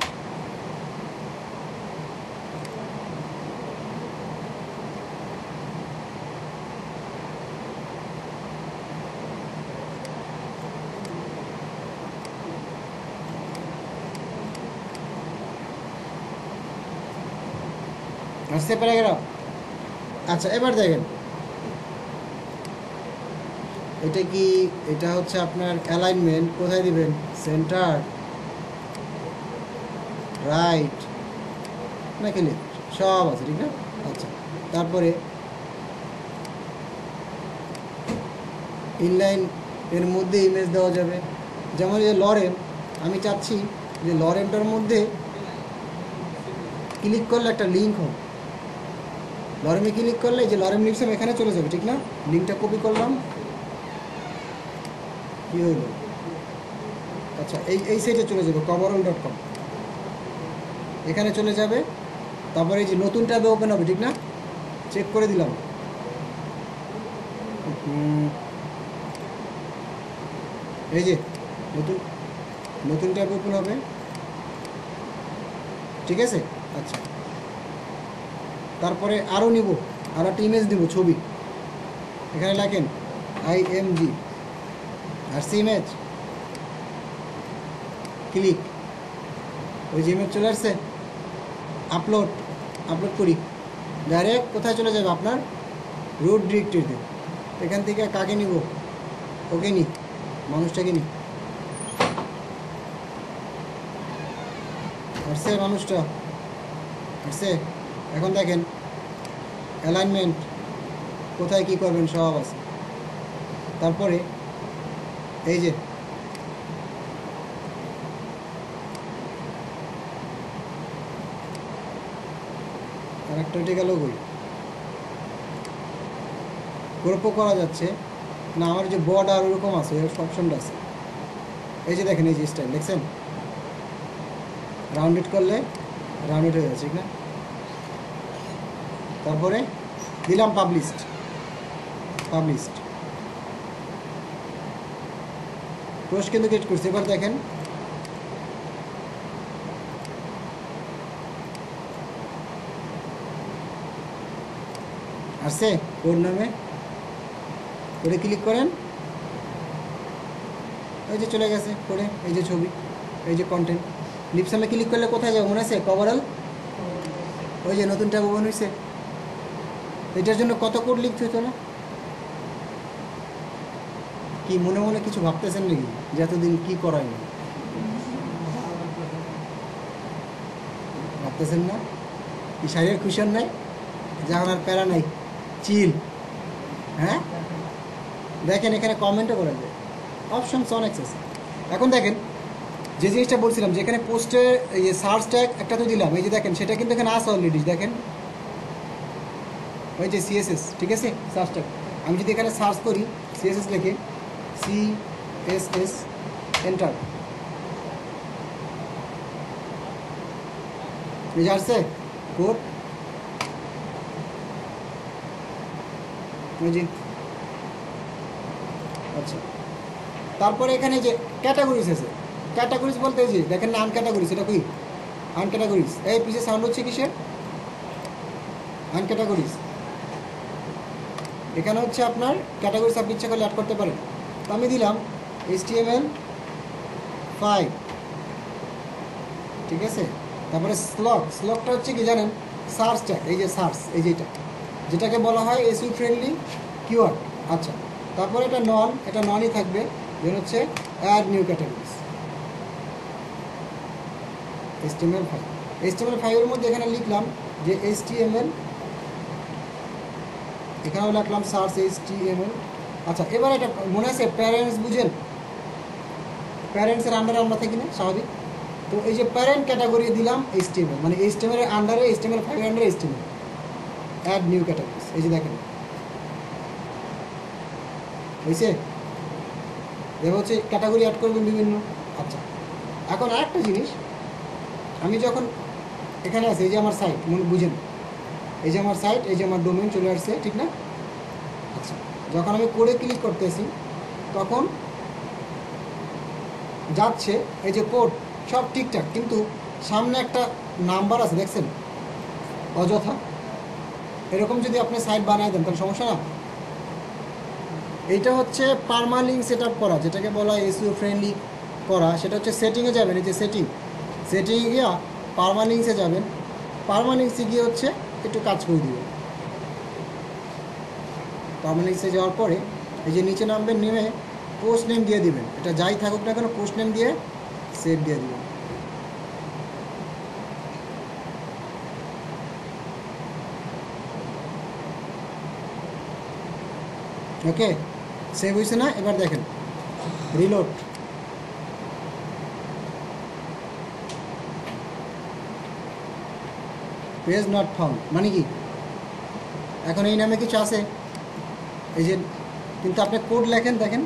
A: আসছে প্যারাগ্রাফ। আচ্ছা এবার দেখেন এটা কি, এটা হচ্ছে আপনার অ্যালাইনমেন্ট, কোথায় দিবেন, সেন্টার, রাইট নাকি লেফট, সব আছে ঠিক না। আচ্ছা, তারপরে ইনলাইন এর মধ্যে ইমেজ দেওয়া যাবে, যেমন এই লরেম, আমি চাচ্ছি যে লরেমটার মধ্যে ক্লিক করলে একটা লিঙ্ক হবে, লরেমে ক্লিক করলে যে লরেম লিপসাম এখানে চলে যাবে ঠিক না। লিঙ্কটা কপি করলাম, কী হইল, আচ্ছা এই সাইটে চলে যাবে coverall.com, এখানে চলে যাবে। তারপরে এই যে নতুন ট্যাবে ওপেন হবে ঠিক না, চেক করে দিলাম, এই যে নতুন নতুন ট্যাব ওপেন হবে, ঠিক আছে। আচ্ছা, তারপরে আরও নিব, আরও একটা ইমেজ দিব, ছবি, এখানে লেখেন IMG আর সি ইমেজ, ক্লিক, ওই যে ইমেজ চলে আসছে, আপলোড করি, ডাইরেক্ট কোথায় চলে যাবে, আপনার রুট ডিরেক্টরিতে। এখান থেকে কাকে নিব, ওকে নি, মানুষটাকে নি, আসছে মানুষটা, আসছে। এখন দেখেন অ্যালাইনমেন্ট কোথায় কি করবেন সব আছে। তারপরে এই যে আরেকটা উঠে গেল, কই গ্রুপও করা যাচ্ছে না, আমার যে বর্ডার ওরকম আছে, এর অপশনটা আছে, এই যে দেখেন, এই যে স্টাইল দেখছেন, রাউন্ডেড করলে রাউন্ডেড হয়ে যাচ্ছে ঠিক না। তারপরে দিলাম পাবলিশড, পোস্ট কিন্তু ক্রিয়েট করছি। এবার দেখেন আসছে কোড নামে, কোডে ক্লিক করেন, এই যে চলে গেছে কোডে, এই যে ছবি, এই যে কন্টেন্ট। লিপসামে ক্লিক করলে কোথায় যাবে মনে আছে, কভারঅল, ওই যে নতুন ট্যাব ওপেন হয়েছে। এটার জন্য কত কোড লিখতে হতো না, কি মনে মনে কিছু ভাবতেছেন নাকি যে এতদিন কী করায়নি, ভাবতেছেন না, কি শারীরিক কুশন নাই, যখন আর প্যারা নাই, চিল। হ্যাঁ দেখেন এখানে কমেন্টও করা যায়, অপশনস অনেক আছে। এখন দেখেন যে জিনিসটা বলছিলাম, যেখানে পোস্টে এই সার্চ ট্যাগ একটা তো দিলাম, এই যে দেখেন সেটা কিন্তু এখানে আসে অলরেডি, দেখেন ওই যে CSS, ঠিক আছে, সার্চ ট্যাগ। আমি যদি এখানে সার্চ করি CSS লিখে, CSS এন্টার, এই যে আসছে কোড, ওই যে। আচ্ছা, তারপরে এখানে যে ক্যাটাগরিজ আছে, ক্যাটাগরিজ বলতে এই যে দেখেন না, আনক্যাটাগরিজ, এটা কি আনক্যাটাগরিজ, এই পিছে সাউন্ড হচ্ছে কিসের, আনক্যাটাগরিজ। এখানে হচ্ছে আপনার ক্যাটাগরিজ, আপনি ইচ্ছা করলে অ্যাড করতে পারেন। তো আমি দিলাম HTML5, ঠিক আছে। তারপরে স্লকটা হচ্ছে কি জানেন, সার্চ ট্যাগ, এই যে সার্চ, এই যেটা যেটাকে বলা হয় SEO ফ্রেন্ডলি কিওয়ার্ড। আচ্ছা, তারপরে এটা ননই থাকবে, যেন হচ্ছে অ্যাড নিউ ক্যাটাগরিজ, HTML5 এর মধ্যে এখানে লিখলাম যে HTML, এখানেও লিখলাম সার্চ HTML। আচ্ছা, এবার এটা মনে আছে প্যারেন্টস, বুঝেন প্যারেন্টসের আন্ডারে আমরা থাকি না স্বাভাবিক, তো এই যে প্যারেন্ট ক্যাটাগরি দিলাম HTML, মানে HTML এর আন্ডারে, HTML5 এর আন্ডারে HTML, অ্যাড নিউ ক্যাটাগরিজ, এই যে দেখেন হয়েছে। এবার হচ্ছে ক্যাটাগরি অ্যাড করবেন বিভিন্ন। আচ্ছা, এখন আরেকটা জিনিস, আমি যখন এখানে আছে, এই যে আমার সাইট, মনে বুঝেন, এই যে আমার সাইট, এই যে আমার ডোমেইন চলে আসছে ঠিক না। আচ্ছা, যখন আমি কোডে ক্লিক করতেছি তখন যাচ্ছে এই যে কোড সব ঠিকঠাক, কিন্তু সামনে একটা নাম্বার আছে দেখছেন, অযথা। এরকম যদি আপনি সাইট বানায় দেন তাহলে সমস্যা না। এইটা হচ্ছে পারমালিঙ্ক সেট আপ করা, যেটাকে বলা হয় SEO ফ্রেন্ডলি করা। সেটা হচ্ছে সেটিংয়ে যাবেন, এই যে সেটিংয়ে গিয়া পারমালিঙ্কসে যাবেন, পারমালিঙ্কসে গিয়ে হচ্ছে একটু কাজ করে দিবেন। পারমালিঙ্কসে যাওয়ার পরে এই যে নিচে নামবেন, নেমে পোস্ট নেম দিয়ে দিবেন, এটা যাই থাকুক না কেন পোস্ট নেম দিয়ে সেভ দিয়ে দিবেন। ওকে, সেভ হয়েছে না? এবার দেখেন রিলোড, পেজ নট ফাউন্ড মানে কি এখন এই নামে কিছু আছে, এই যে কিন্তু আপনি কোড লেখেন, দেখেন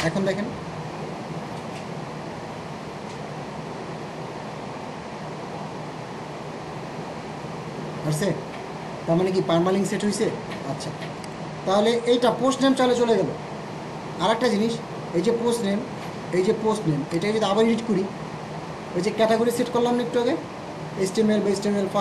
A: এখন দেখেন আসছে, তার মানে কি পারমালিং সেট হয়েছে। আচ্ছা, তাহলে এইটা পোস্ট নেম চালে চলে গেল। আর একটা জিনিস, এই যে পোস্ট নেম, এই যে পোস্ট নেম, এটাকে যদি আবার এডিট করি, ওই যে ক্যাটাগরি সেট করলাম না একটু আগে, HTML বা HTML5,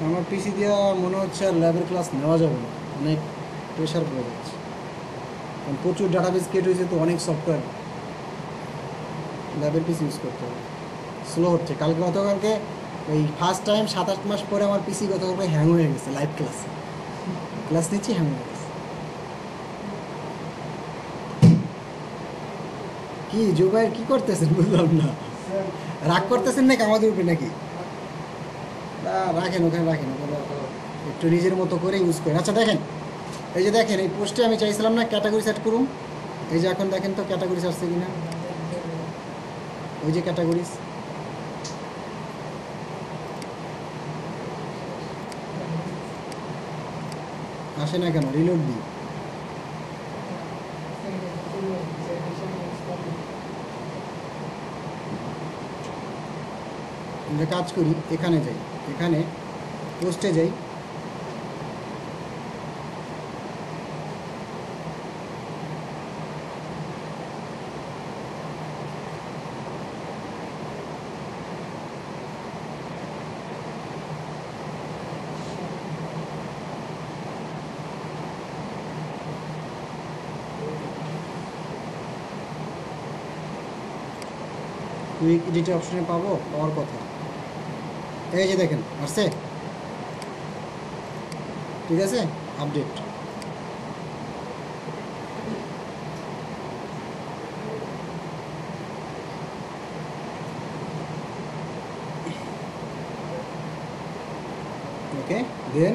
A: আমার পিসি দিয়া মনে হচ্ছে আর ল্যাবের ক্লাস নেওয়া যাবে না, অনেক প্রেশার পড়ে যাচ্ছে, কারণ প্রচুর ডাটাবেস ক্রিয়েট হয়েছে, তো অনেক সফটওয়্যার ল্যাবের পিসি ইউজ করতে হবে, স্লো হচ্ছে। গতকালকে ওই ফার্স্ট টাইম 7-8 মাস পরে আমার পিসি গতকালকে হ্যাং হয়ে গেছে, লাইভ ক্লাস নিচ্ছি হ্যাং হয়ে গেছে। কি জুবাইর কি করতেছেন বুঝলাম না, রাগ করতেছেন নাকি আমাদের উপরে নাকি? রাখেন ওখানে, রাখেন ওখানে, একটু নিজের মতো করে ইউজ করেন। আচ্ছা দেখেন, এই যে দেখেন এই পোস্টে আমি চাইছিলাম না ক্যাটাগরি সেট করুন, এই যে এখন দেখেন তো ক্যাটাগরিজ আসছে কিনা, ওই যে ক্যাটাগরিজ, আসে না কেন? রিলোড দিই, আমরা কাজ করি, এখানে যাই, এখানে পোস্টে যাই, কুইক এডিট অপশনে পাওয়ার কথা, এই যে দেখেন আসছে, ঠিক আছে, আপডেট। ওকে, দেন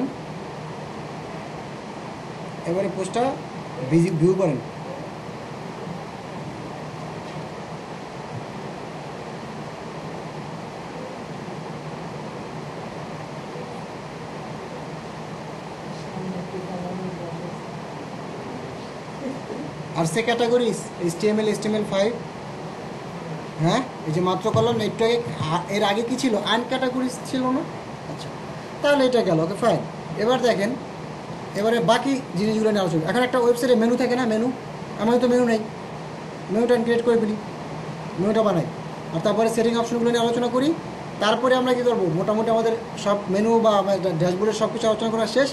A: এবারে পোস্টটা ভিউ করেন, আর সে ক্যাটাগরিজ HTML5, হ্যাঁ এই যে মাত্র করলাম না একটু আগে, এর আগে কি ছিল? আনক্যাটাগরিজ ছিল না? আচ্ছা, তাহলে এটা গেল, ওকে ফাইন। এবার দেখেন, এবারে বাকি জিনিসগুলো নিয়ে আলোচনা। এখন একটা ওয়েবসাইটে মেনু থাকে না, মেনু, আমাদের তো মেনু নেই, মেনুটা ক্রিয়েট করে ফেলি, মেনুটা বানাই, আর তারপরে সেটিং অপশনগুলো নিয়ে আলোচনা করি। তারপরে আমরা কী করবো, মোটামুটি আমাদের সব মেনু বা ড্যাশবোর্ডের সব কিছু আলোচনা করা শেষ,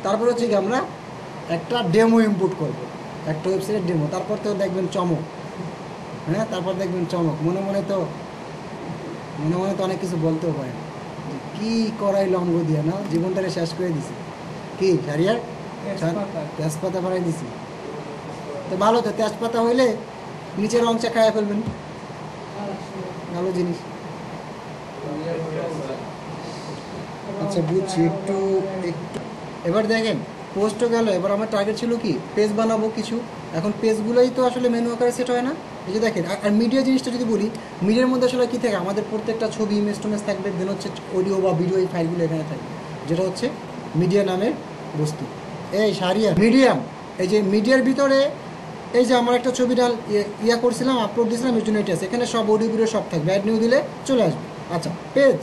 A: তারপরে হচ্ছে কি আমরা একটা ডেমো ইম্পোর্ট করবো, একটা ওয়েবসাইটের ডেমো, তারপর তো দেখবেন চমক, হ্যাঁ তারপর দেখবেন চমক, মনে মনে তো অনেক কিছু বলতেও পারে, কি করাইলো অঙ্গ দিয়ে না, জীবনটাকে শেষ করে দিছি। কি শারিয়ার তেজপাতা বাড়াই দিছি, তো ভালো, তো তেজপাতা হইলে নিচের অংশে খাইয়া ফেলবেন, ভালো জিনিস। আচ্ছা বুঝছি, একটু এবার দেখেন পোস্টও গেল, এবার আমার টার্গেট ছিল কি পেজ বানাবো কিছু, এখন পেজগুলোই তো আসলে মেনু আকারে সেট হয় না, এই যে দেখেন। আর মিডিয়া জিনিসটা যদি বলি, মিডিয়ার মধ্যে আসলে কী থাকে, আমাদের প্রত্যেকটা ছবি ইমেজ টোমেজ থাকবে, দেন হচ্ছে অডিও বা ভিডিও, এই ফাইলগুলো এখানে থাকবে, যেটা হচ্ছে মিডিয়া নামের বস্তু। এই সারিয়া মিডিয়াম, এই যে মিডিয়ার ভিতরে এই যে আমার একটা ছবিটা ইয়া করছিলাম, আপলোড দিয়েছিলাম, এর জন্য এটা আছে, এখানে সব অডিও ভিডিও সব থাকবে, অ্যাড নিউ দিলে চলে আসবে। আচ্ছা পেজ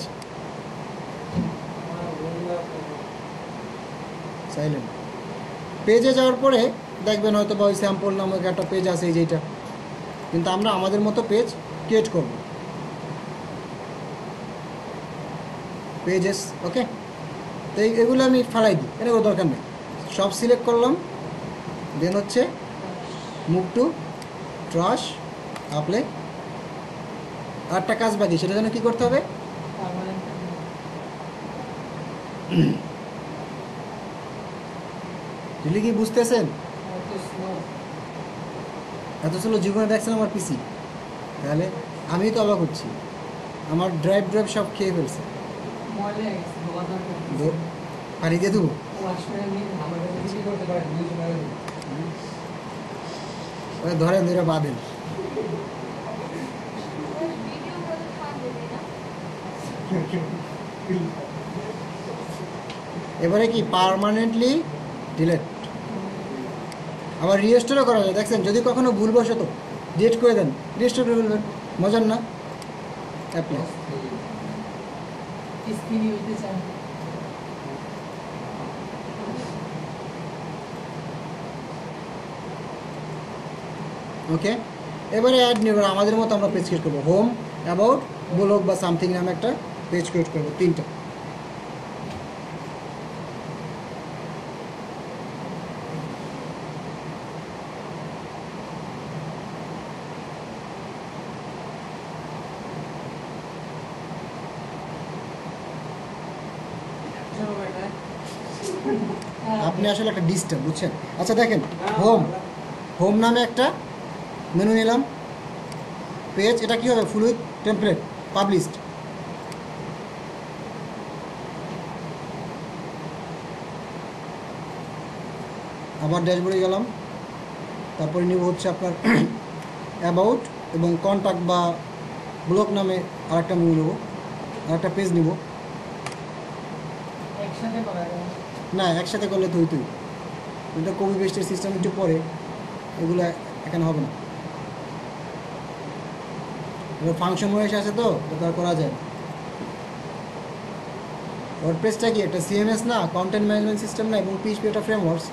A: সাইলেন্ট, পেজে যাওয়ার পরে দেখবেন হয়তো বা ওই স্যাম্পল নামক একটা পেজ আছে, এই যেটা, কিন্তু আমরা আমাদের মতো পেজ ক্রিয়েট করব। পেজেস, ওকে। তো এগুলো আমি ফালাই দিই, এটা কোনো দরকার নেই। সব সিলেক্ট করলাম, দেন হচ্ছে মুভ টু ট্রাশ আপলে। আরেকটা কাজ বাকি, সেটা যেন কী করতে হবে, যদি কি বুঝতেছেন? এত স্লো জীবনে দেখছেন আমার পিসি? তাহলে আমি তো অবাক হচ্ছি, আমার ড্রাইভ সব খেয়ে ফেলছে। পানি দিয়ে দেবো? ধরেন ধরে বাঁধেন। এবারে কি পার্মানেন্টলি ডিলেট, আবার রিস্টোরও করা যায়। দেখছেন, যদি কখনো ভুলবশত ডিলেট করে দেন, রিস্টোর করে ফেলবেন, মজার না? অ্যাপ্লাই। ওকে, এবারে অ্যাড নিয়ে আমাদের মতো আমরা পেজ ক্রিয়েট করবো। হোম, অ্যাবাউট, ব্লগ বা সামথিং নামে একটা পেজ ক্রিয়েট করবো, 3টা। আপনি আসলে একটা ডিস্টার্ব, বুঝছেন? আচ্ছা দেখেন, হোম নামে একটা মেনু নিলাম, পেজ, এটা কি হবে, ফুল উইথ টেমপ্লেট, পাবলিশড। আবার ড্যাশবোর্ডে গেলাম, তারপরে নিব হচ্ছে আপনার অ্যাবাউট এবং কন্ট্যাক্ট বা ব্লগ নামে আরেকটা মেনু নেব, আরেকটা পেজ নিব। না, একসাথে করলে তুই এটা কপি পেস্টের সিস্টেম একটু পরে, এগুলো এখানে হবে না। এবার ফাংশন ওয়েস আছে, তো তার করা যায়। ওয়ার্ডপ্রেসটা কি একটা সিএমএস না, কন্টেন্ট ম্যানেজমেন্ট সিস্টেম না, এবং পিএইচপি একটা ফ্রেমওয়ার্কস।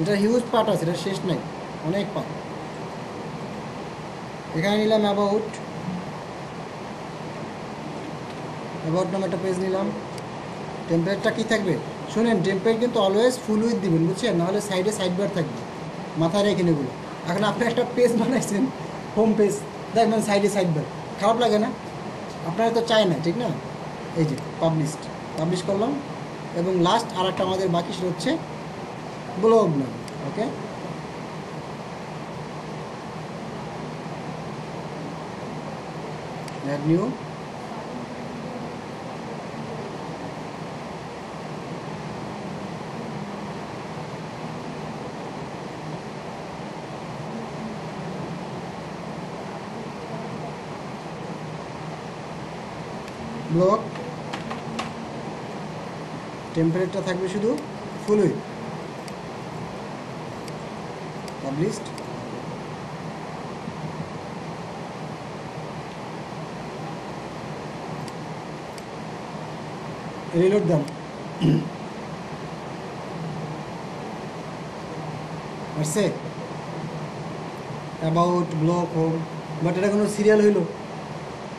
A: এটা হিউজ পার্ট আছে, এটা শেষ নাই, অনেক পার্ট। এখানে নিলাম অ্যাবাউট নামে একটা পেজ নিলাম। টেমপ্লেটটা কী থাকবে শুনেন, টেমপ্লেট কিন্তু অলওয়েজ ফুল উইথ দিবেন, বুঝছেন? নাহলে সাইডে সাইডবার থাকবে, মাথায় রেখে এগুলো। এখন আপনি একটা পেজ বানাইছেন, হোম পেজ, দেখবেন সাইডে সাইডবার, খারাপ লাগে না? আপনারা তো চায় না, ঠিক না? এই যে পাবলিশ করলাম, এবং লাস্ট আর একটা আমাদের বাকি, সেটা হচ্ছে ব্লগ নাম, ওকে। অ্যাড নিউ, ব্লগ, টেম্পারেটটা থাকবে শুধু ফুল উইথ, পাবলিশড। রিলোড দাম, আসছে অ্যাবাউট, ব্লগ, হোম। বাট এটা কোনো সিরিয়াল হইল?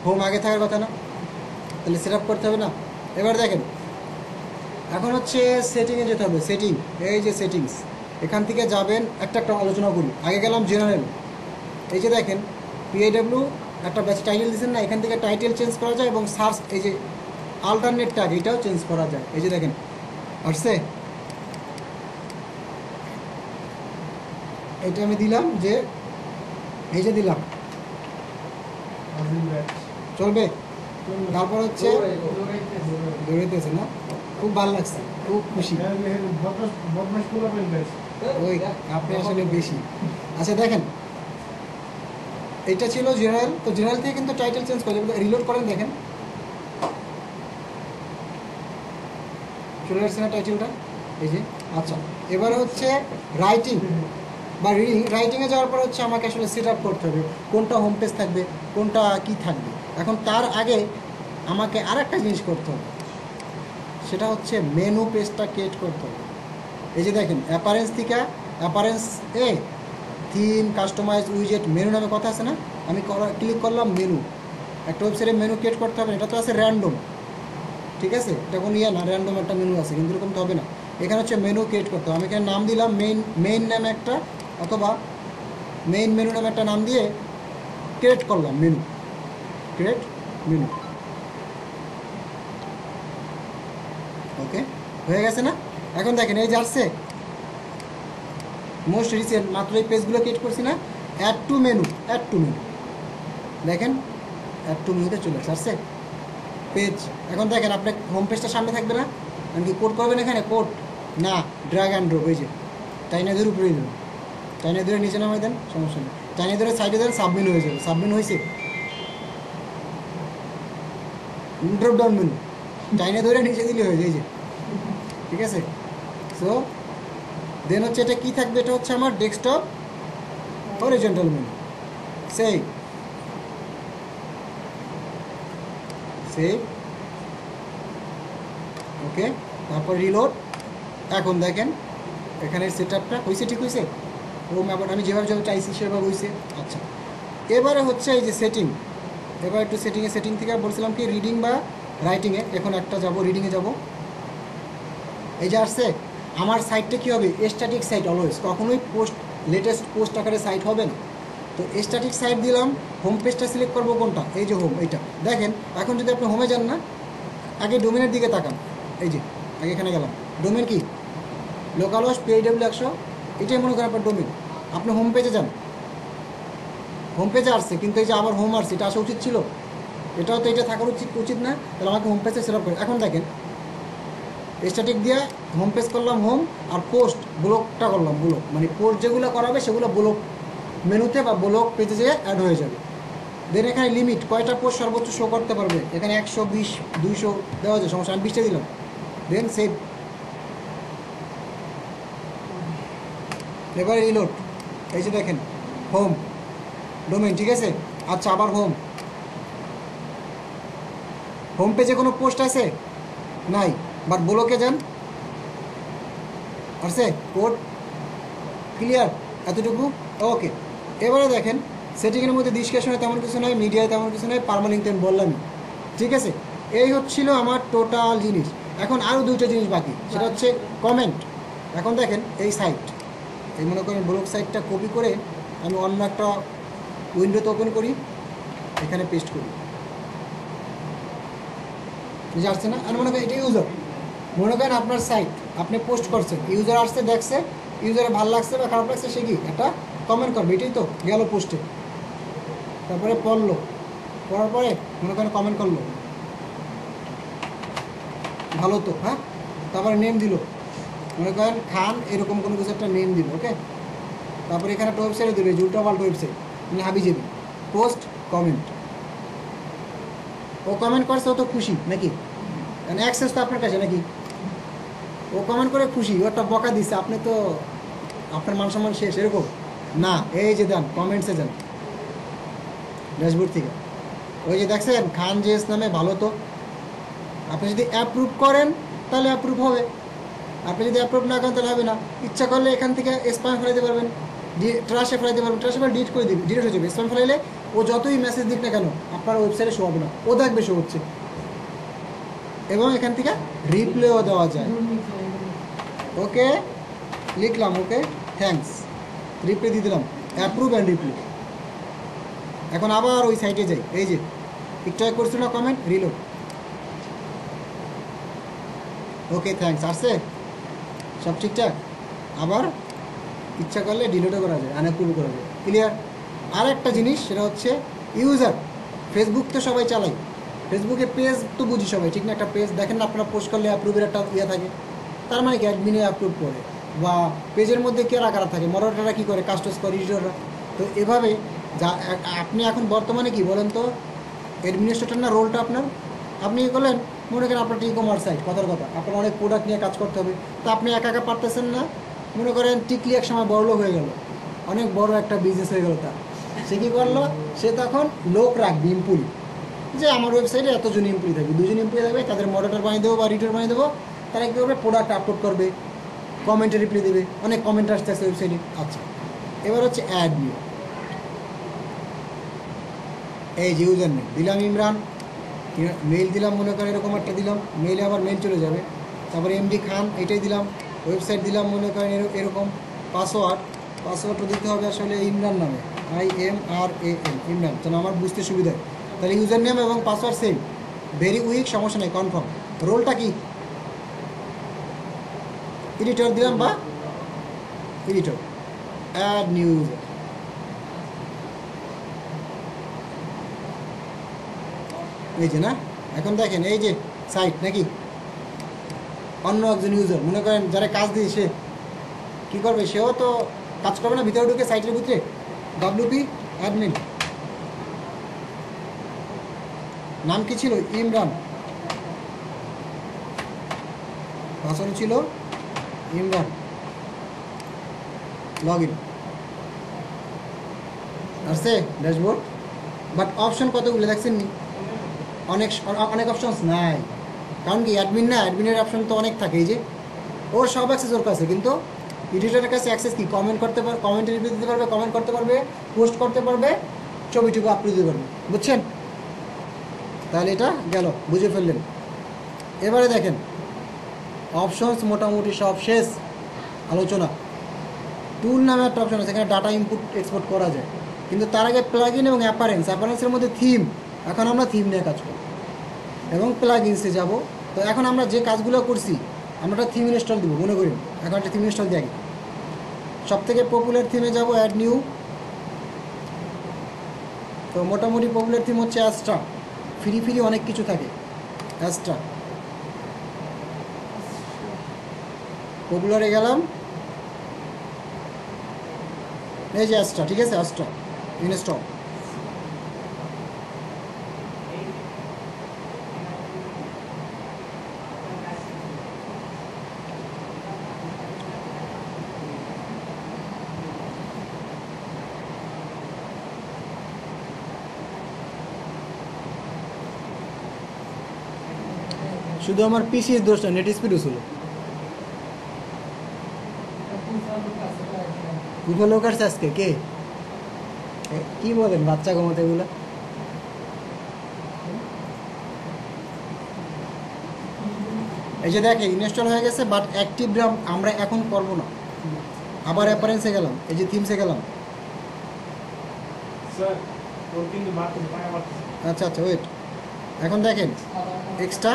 A: হোম আগে থাকার কথা না? তাহলে সেট আপ করতে হবে না? এবার দেখেন, এখন হচ্ছে সেটিংয়ে যেতে হবে। সেটিং, এই যে সেটিংস, এখান থেকে যাবেন, একটা আলোচনা করি। আগে গেলাম জেনারেল, এই যে দেখেন পিএডব্লিউ একটা ব্যাচ টাইটেল দিচ্ছেন না, এখান থেকে টাইটেল চেঞ্জ করা যায়, এবং সার্চ, এই যে আল্টারনেট ট্যাগ, এটাও চেঞ্জ করা যায়। এই যে দেখেন আসছে, এটা আমি দিলাম, যে এই যে দিলাম, চলবে? তারপর হচ্ছে দৌড়াইতেছে না, খুব ভালো লাগছে, খুব খুশি। ওই আপনি আসলে বেশি। আচ্ছা দেখেন, এটা ছিল জেনারেল, তো জেনারেল থেকে কিন্তু টাইটেল চেঞ্জ করে রিলোড করেন, দেখেন চলে আসছে না টাইটেলটা, এই যে। আচ্ছা, এবারে হচ্ছে রাইটিং বা রিডিং। রাইটিংয়ে যাওয়ার পর হচ্ছে আমাকে আসলে সেট আপ করতে হবে, কোনটা হোম পেজ থাকবে, কোনটা কি থাকবে। এখন তার আগে আমাকে আর একটা জিনিস করতে হবে, সেটা হচ্ছে মেনু পেজটা ক্রিয়েট করতে হবে। এই যে দেখেন অ্যাপারেন্স থেকে, অ্যাপারেন্স এ থিম, কাস্টমাইজ, উইজেট, মেনু নামে কথা আছে না? আমি ক্লিক করলাম মেনু, একটা ওয়েবসাইটে মেনু ক্রিয়েট করতে হবে, এটা তো আছে র্যান্ডম। ঠিক আছে, এটা কোনো ইয়ে না, র্যান্ডম একটা মেনু আছে, কিন্তু এরকম তো হবে না। এখানে হচ্ছে মেনু ক্রিয়েট করতে হবে। আমি এখানে নাম দিলাম মেইন নামে একটা, অথবা মেইন মেনু নামে একটা নাম দিয়ে ক্রিয়েট করলাম ক্রিয়েট মেনু। ওকে, হয়ে গেছে না? এখন দেখেন এই যে আসছে মোস্ট রিসেন্ট, মাত্র এই পেজগুলো ক্রিয়েট করছি না, অ্যাড টু মেনু, দেখেন অ্যাড টু মেনুতে চলে আসছে পেজ। এখন দেখেন আপনার হোম পেজটা সামনে থাকবে না, কারণ কি কোড করবেন এখানে, কোড না, ড্র্যাগ অ্যান্ড ড্রপ, এই যে চাইনা ধরে উপরে দেবেন, চাইনা ধরে নিচে নামাই দেন, সমস্যা নেই, চাইনা ধরে সাইডে দেন, সাবমিট হয়ে যাবে। সাবমিট হয়েছে, ড্রপ ডাউন মেনু, চাইনা ধরে নিচে দিলে হয়ে যায়, এই যে, ঠিক আছে। সো দেন হচ্ছে এটা কী থাকবে, এটা হচ্ছে আমার ডেস্কটপ হরিজন্টাল মেনু, সেই ওকে, তারপর রিলোড। এখন দেখেন এখানে সেট আপটা হয়েছে, ঠিক হয়েছে, হোম অ্যাবাউট আমি যেভাবে চাইছি সেভাবে হয়েছে। আচ্ছা, এবারে হচ্ছে এই যে সেটিং, এবার একটু সেটিং থেকে বলছিলাম কি রিডিং বা রাইটিংয়ে, এখন একটা যাব রিডিংয়ে যাব। এই যে আসছে আমার সাইটটা কী হবে, স্ট্যাটিক সাইট অলওয়েজ, কখনোই লেটেস্ট পোস্ট আকারে সাইট হবে না। তো স্ট্যাটিক সাইট দিলাম, হোম পেজটা সিলেক্ট করবো কোনটা, এই যে হোম, এইটা দেখেন। এখন যদি আপনি হোমে যান না, আগে ডোমেনের দিকে তাকান, এই যে আগে এখানে গেলাম, ডোমেন কি লোকালহোস্ট PAW100, এটাই মনে করেন আপনার ডোমেন। আপনি হোম পেজে যান, হোম পেজে আসছে, কিন্তু এই যে আবার হোম আসছে, এটা আসা উচিত ছিল, এটাও তো এটা থাকার উচিত না, তাহলে আমাকে হোম পেজে সেট আপ করে। এখন দেখেন স্ট্যাটিক দিয়ে হোম পেজ করলাম হোম, আর পোস্ট ব্লকটা করলাম ব্লক, মানে পোস্ট যেগুলো করাবে সেগুলো ব্লক মেনুতে বা ব্লক পেজে যেয়ে অ্যাড হয়ে যাবে। দেন এখানে লিমিট, কয়টা পোস্ট সর্বোচ্চ শো করতে পারবে, এখানে 120 200 দেওয়া যায়, সমস্যা, আমি 20টা দিলাম। দেন সেভ, এবারে রিলোড। এই যে দেখেন হোম ডোমেন, ঠিক আছে। আচ্ছা, আবার হোম পেজে কোনো পোস্ট আছে নাই, বাট ব্লকে যান, আছে কোড ক্লিয়ার, এতটুকু ওকে। এবারে দেখেন সেটিংয়ের মধ্যে ডিসকাশনে তেমন কিছু নয়, মিডিয়ায় তেমন কিছু নয়, পারমানেন্ট আমি বললামই, ঠিক আছে। এই হচ্ছিল আমার টোটাল জিনিস। এখন আরও দুইটা জিনিস বাকি, সেটা হচ্ছে কমেন্ট। এখন দেখেন এই সাইট, এই মনে করেন ব্লগ সাইটটা কপি করে আমি অন্য একটা উইন্ডোতে ওপেন করি, এখানে পেস্ট করি, বুঝে আসছে না? আর মনে করেন এটা ইউজার, মনে করেন আপনার সাইট আপনি পোস্ট করছেন, ইউজার আসছে, দেখছে, ইউজারে ভালো লাগছে বা খারাপ লাগছে, সে কি একটা কমেন্ট করবে, এটাই তো গেল পোস্টে। তারপরে পড়ার পরে মনে করেন কমেন্ট করলো ভালো তো, হ্যাঁ, তারপরে নেম দিল, মনে করেন খান, এরকম কোনো কিছু একটা নেম দিল, ওকে। তারপরে এখানে একটা ওয়েবসাইটে দেবে, উল্টা পাল্টা ওয়েবসাইট, মানে হাবিজাবি, পোস্ট কমেন্ট, ও কমেন্ট করছে, ও তো খুশি নাকি, কারণ অ্যাক্সেস তো আপনার কাছে নাকি, ও কমেন্ট করে খুশি, ও একটা বকা দিচ্ছে, আপনি তো আপনার মান সম্মান শেষ, এরকম না। এই যে দেন কমেন্টসে যান ড্যাশবোর্ড থেকে, ওই যে দেখছেন খান জেস নামে, ভালো তো। আপনি যদি অ্যাপ্রুভ করেন তাহলে অ্যাপ্রুভ হবে, আপনি যদি অ্যাপ্রুভ না করেন তাহলে হবে না। ইচ্ছা করলে এখান থেকে স্প্যাম ফেলাইতে পারবেন, ট্রাশে ফেলাইতে পারবেন, ট্রাশে ফেলে ডিলিট করে দিবেন, ডিলিট হয়ে যাবে। স্প্যাম ফেলাইলে ও যতই মেসেজ দিক না কেন আপনার ওয়েবসাইটে শো হবে না, ও দেখবে শো হচ্ছে। এবং এখান থেকে রিপ্লেও দেওয়া যায়, ওকে লিখলাম, ওকে থ্যাঙ্কস, রিপ্লে দিয়ে দিলাম, অ্যাপ্রুভ অ্যান্ড রিপ্লে। এখন আবার ওই সাইটে যাই, এই যে একটু করছিল না কমেন্ট, রিলোড, ওকে থ্যাঙ্কস, আসছে সব ঠিকঠাক। আবার ইচ্ছা করলে ডিলিটও করা যায়, আনঅ্যাপ্রুভ করা যায়, ক্লিয়ার। আর একটা জিনিস, সেটা হচ্ছে ইউজার, ফেসবুক তো সবাই চালাই, ফেসবুকে পেজ তো বুঝি সবাই, ঠিক না? একটা পেজ দেখেন না আপনারা, পোস্ট করলে অ্যাপ্রুভের একটা ইয়ে থাকে, তার মানে কি অ্যাডমিনে অ্যাপ্রুভ করে, বা পেজের মধ্যে কারা থাকে, মডারেটররা কী করে, কাস্টমাইজ করে এডিটররা। তো এভাবে যা আপনি এখন বর্তমানে কি বলেন তো, অ্যাডমিনিস্ট্রেটর না রোলটা আপনার, আপনি কী করলেন, মনে করেন আপনার ই-কমার্স সাইট, কথার কথা আপনার অনেক প্রোডাক্ট নিয়ে কাজ করতে হবে, তা আপনি একা একা পারতেছেন না, মনে করেন টিকলি এক সময় বড়লোক হয়ে গেল, অনেক বড় একটা বিজনেস হয়ে গেল তার, সে কী করলো, সে তখন লোক রাখবে, এমপ্লয়ি, যে আমার ওয়েবসাইটে এতজন এমপ্লয়ি থাকবে, 2জন এমপ্লয়ি থাকবে, তাদের মডারেটর বানিয়ে দেবো বা রিডার বানিয়ে দেবো, তারা কী করবে, প্রোডাক্ট আপলোড করবে, কমেন্টে রিপ্লাই দেবে, অনেক কমেন্ট আসতে আসছে ওয়েবসাইটে। আচ্ছা, এবার হচ্ছে অ্যাড নিয়ে, এই যে ইউজার নেম দিলাম ইমরান, মেইল দিলাম, মনে করেন এরকম একটা দিলাম, মেইলে আবার মেইল চলে যাবে। তারপরে এমডি খান এটাই দিলাম, ওয়েবসাইট দিলাম মনে করেন এরকম। পাসওয়ার্ডটা দিতে হবে আসলে ইমরান নামে, IMRAN, ইমরান, যেন আমার বুঝতে সুবিধা হয়। তাহলে ইউজার নেম এবং পাসওয়ার্ড সেম, ভেরি উইক, সমস্যা নেই, কনফার্ম। রোলটা কি এডিটর দিলাম বা এডিটর, অ্যাড নিউ ইউজার। এই যে না, এখন দেখেন এই যে সাইট নাকি অন্য একজন ইউজার, মনে করেন যারা কাজ দিয়ে সে কী করবে, সেও তো কাজ করবে না, ভিতরে ঢুকে সাইটের ভিতরে WP অ্যাডমিন, নাম কি ছিল, ইমরান, পাসওয়ার্ড ছিল ইমরান, লগ ইন আসছে ড্যাশবোর্ড। বাট অপশন কতগুলো দেখছেন, অনেক অনেক অপশনস নাই, কারণ কি অ্যাডমিন না, অ্যাডমিনের অপশন তো অনেক থাকে। এই যে ওর সব অ্যাক্সেস ওর কাছে, কিন্তু এডিটরের কাছে অ্যাক্সেস কি, কমেন্ট করতে পারবে, কমেন্টে রিপ্লাই দিতে পারবে, কমেন্ট করতে পারবে, পোস্ট করতে পারবে, ছবিটুকু আপলোড দিতে পারবে, বুঝছেন? তাহলে এটা গেল, বুঝে ফেললেন। এবারে দেখেন অপশনস মোটামুটি সব শেষ আলোচনা। টুল নামে একটা অপশন আছে, এখানে ডাটা ইনপুট এক্সপোর্ট করা যায়, কিন্তু তার আগে প্লাগইন এবং অ্যাপারেন্সের মধ্যে থিম, এখন আমরা থিম নিয়ে কাজ করি এবং প্লাগইনসে যাব। তো এখন আমরা যে কাজগুলো করছি, আমরা একটা থিম ইনস্টল দিব, মনে করি এখন একটা থিম ইনস্টল দিই। সব থেকে পপুলার থিমে যাব, অ্যাড নিউ। তো মোটামুটি পপুলার থিম হচ্ছে অ্যাস্ট্রা, ফ্রি অনেক কিছু থাকে, অ্যাস্ট্রা পপুলারে গেলাম, এই যে অ্যাস্ট্রা, ঠিক আছে, অ্যাস্ট্রা ইনস্টল। শুধু আমার পিসির দোষটা, নেট স্পিড ছিল। দুটো লোক আসছে আজকে, কে কি বলেন বাচ্চা ঘুমোতে এগুলো? এই যে দেখে ইনস্টল হয়ে গেছে, বাট অ্যাক্টিভ রাম আমরা এখন করবো না। আবার অ্যাপারেন্সে গেলাম, এই যে থিমসে গেলাম। আচ্ছা ওয়েট, এখন দেখেন এক্সট্রা,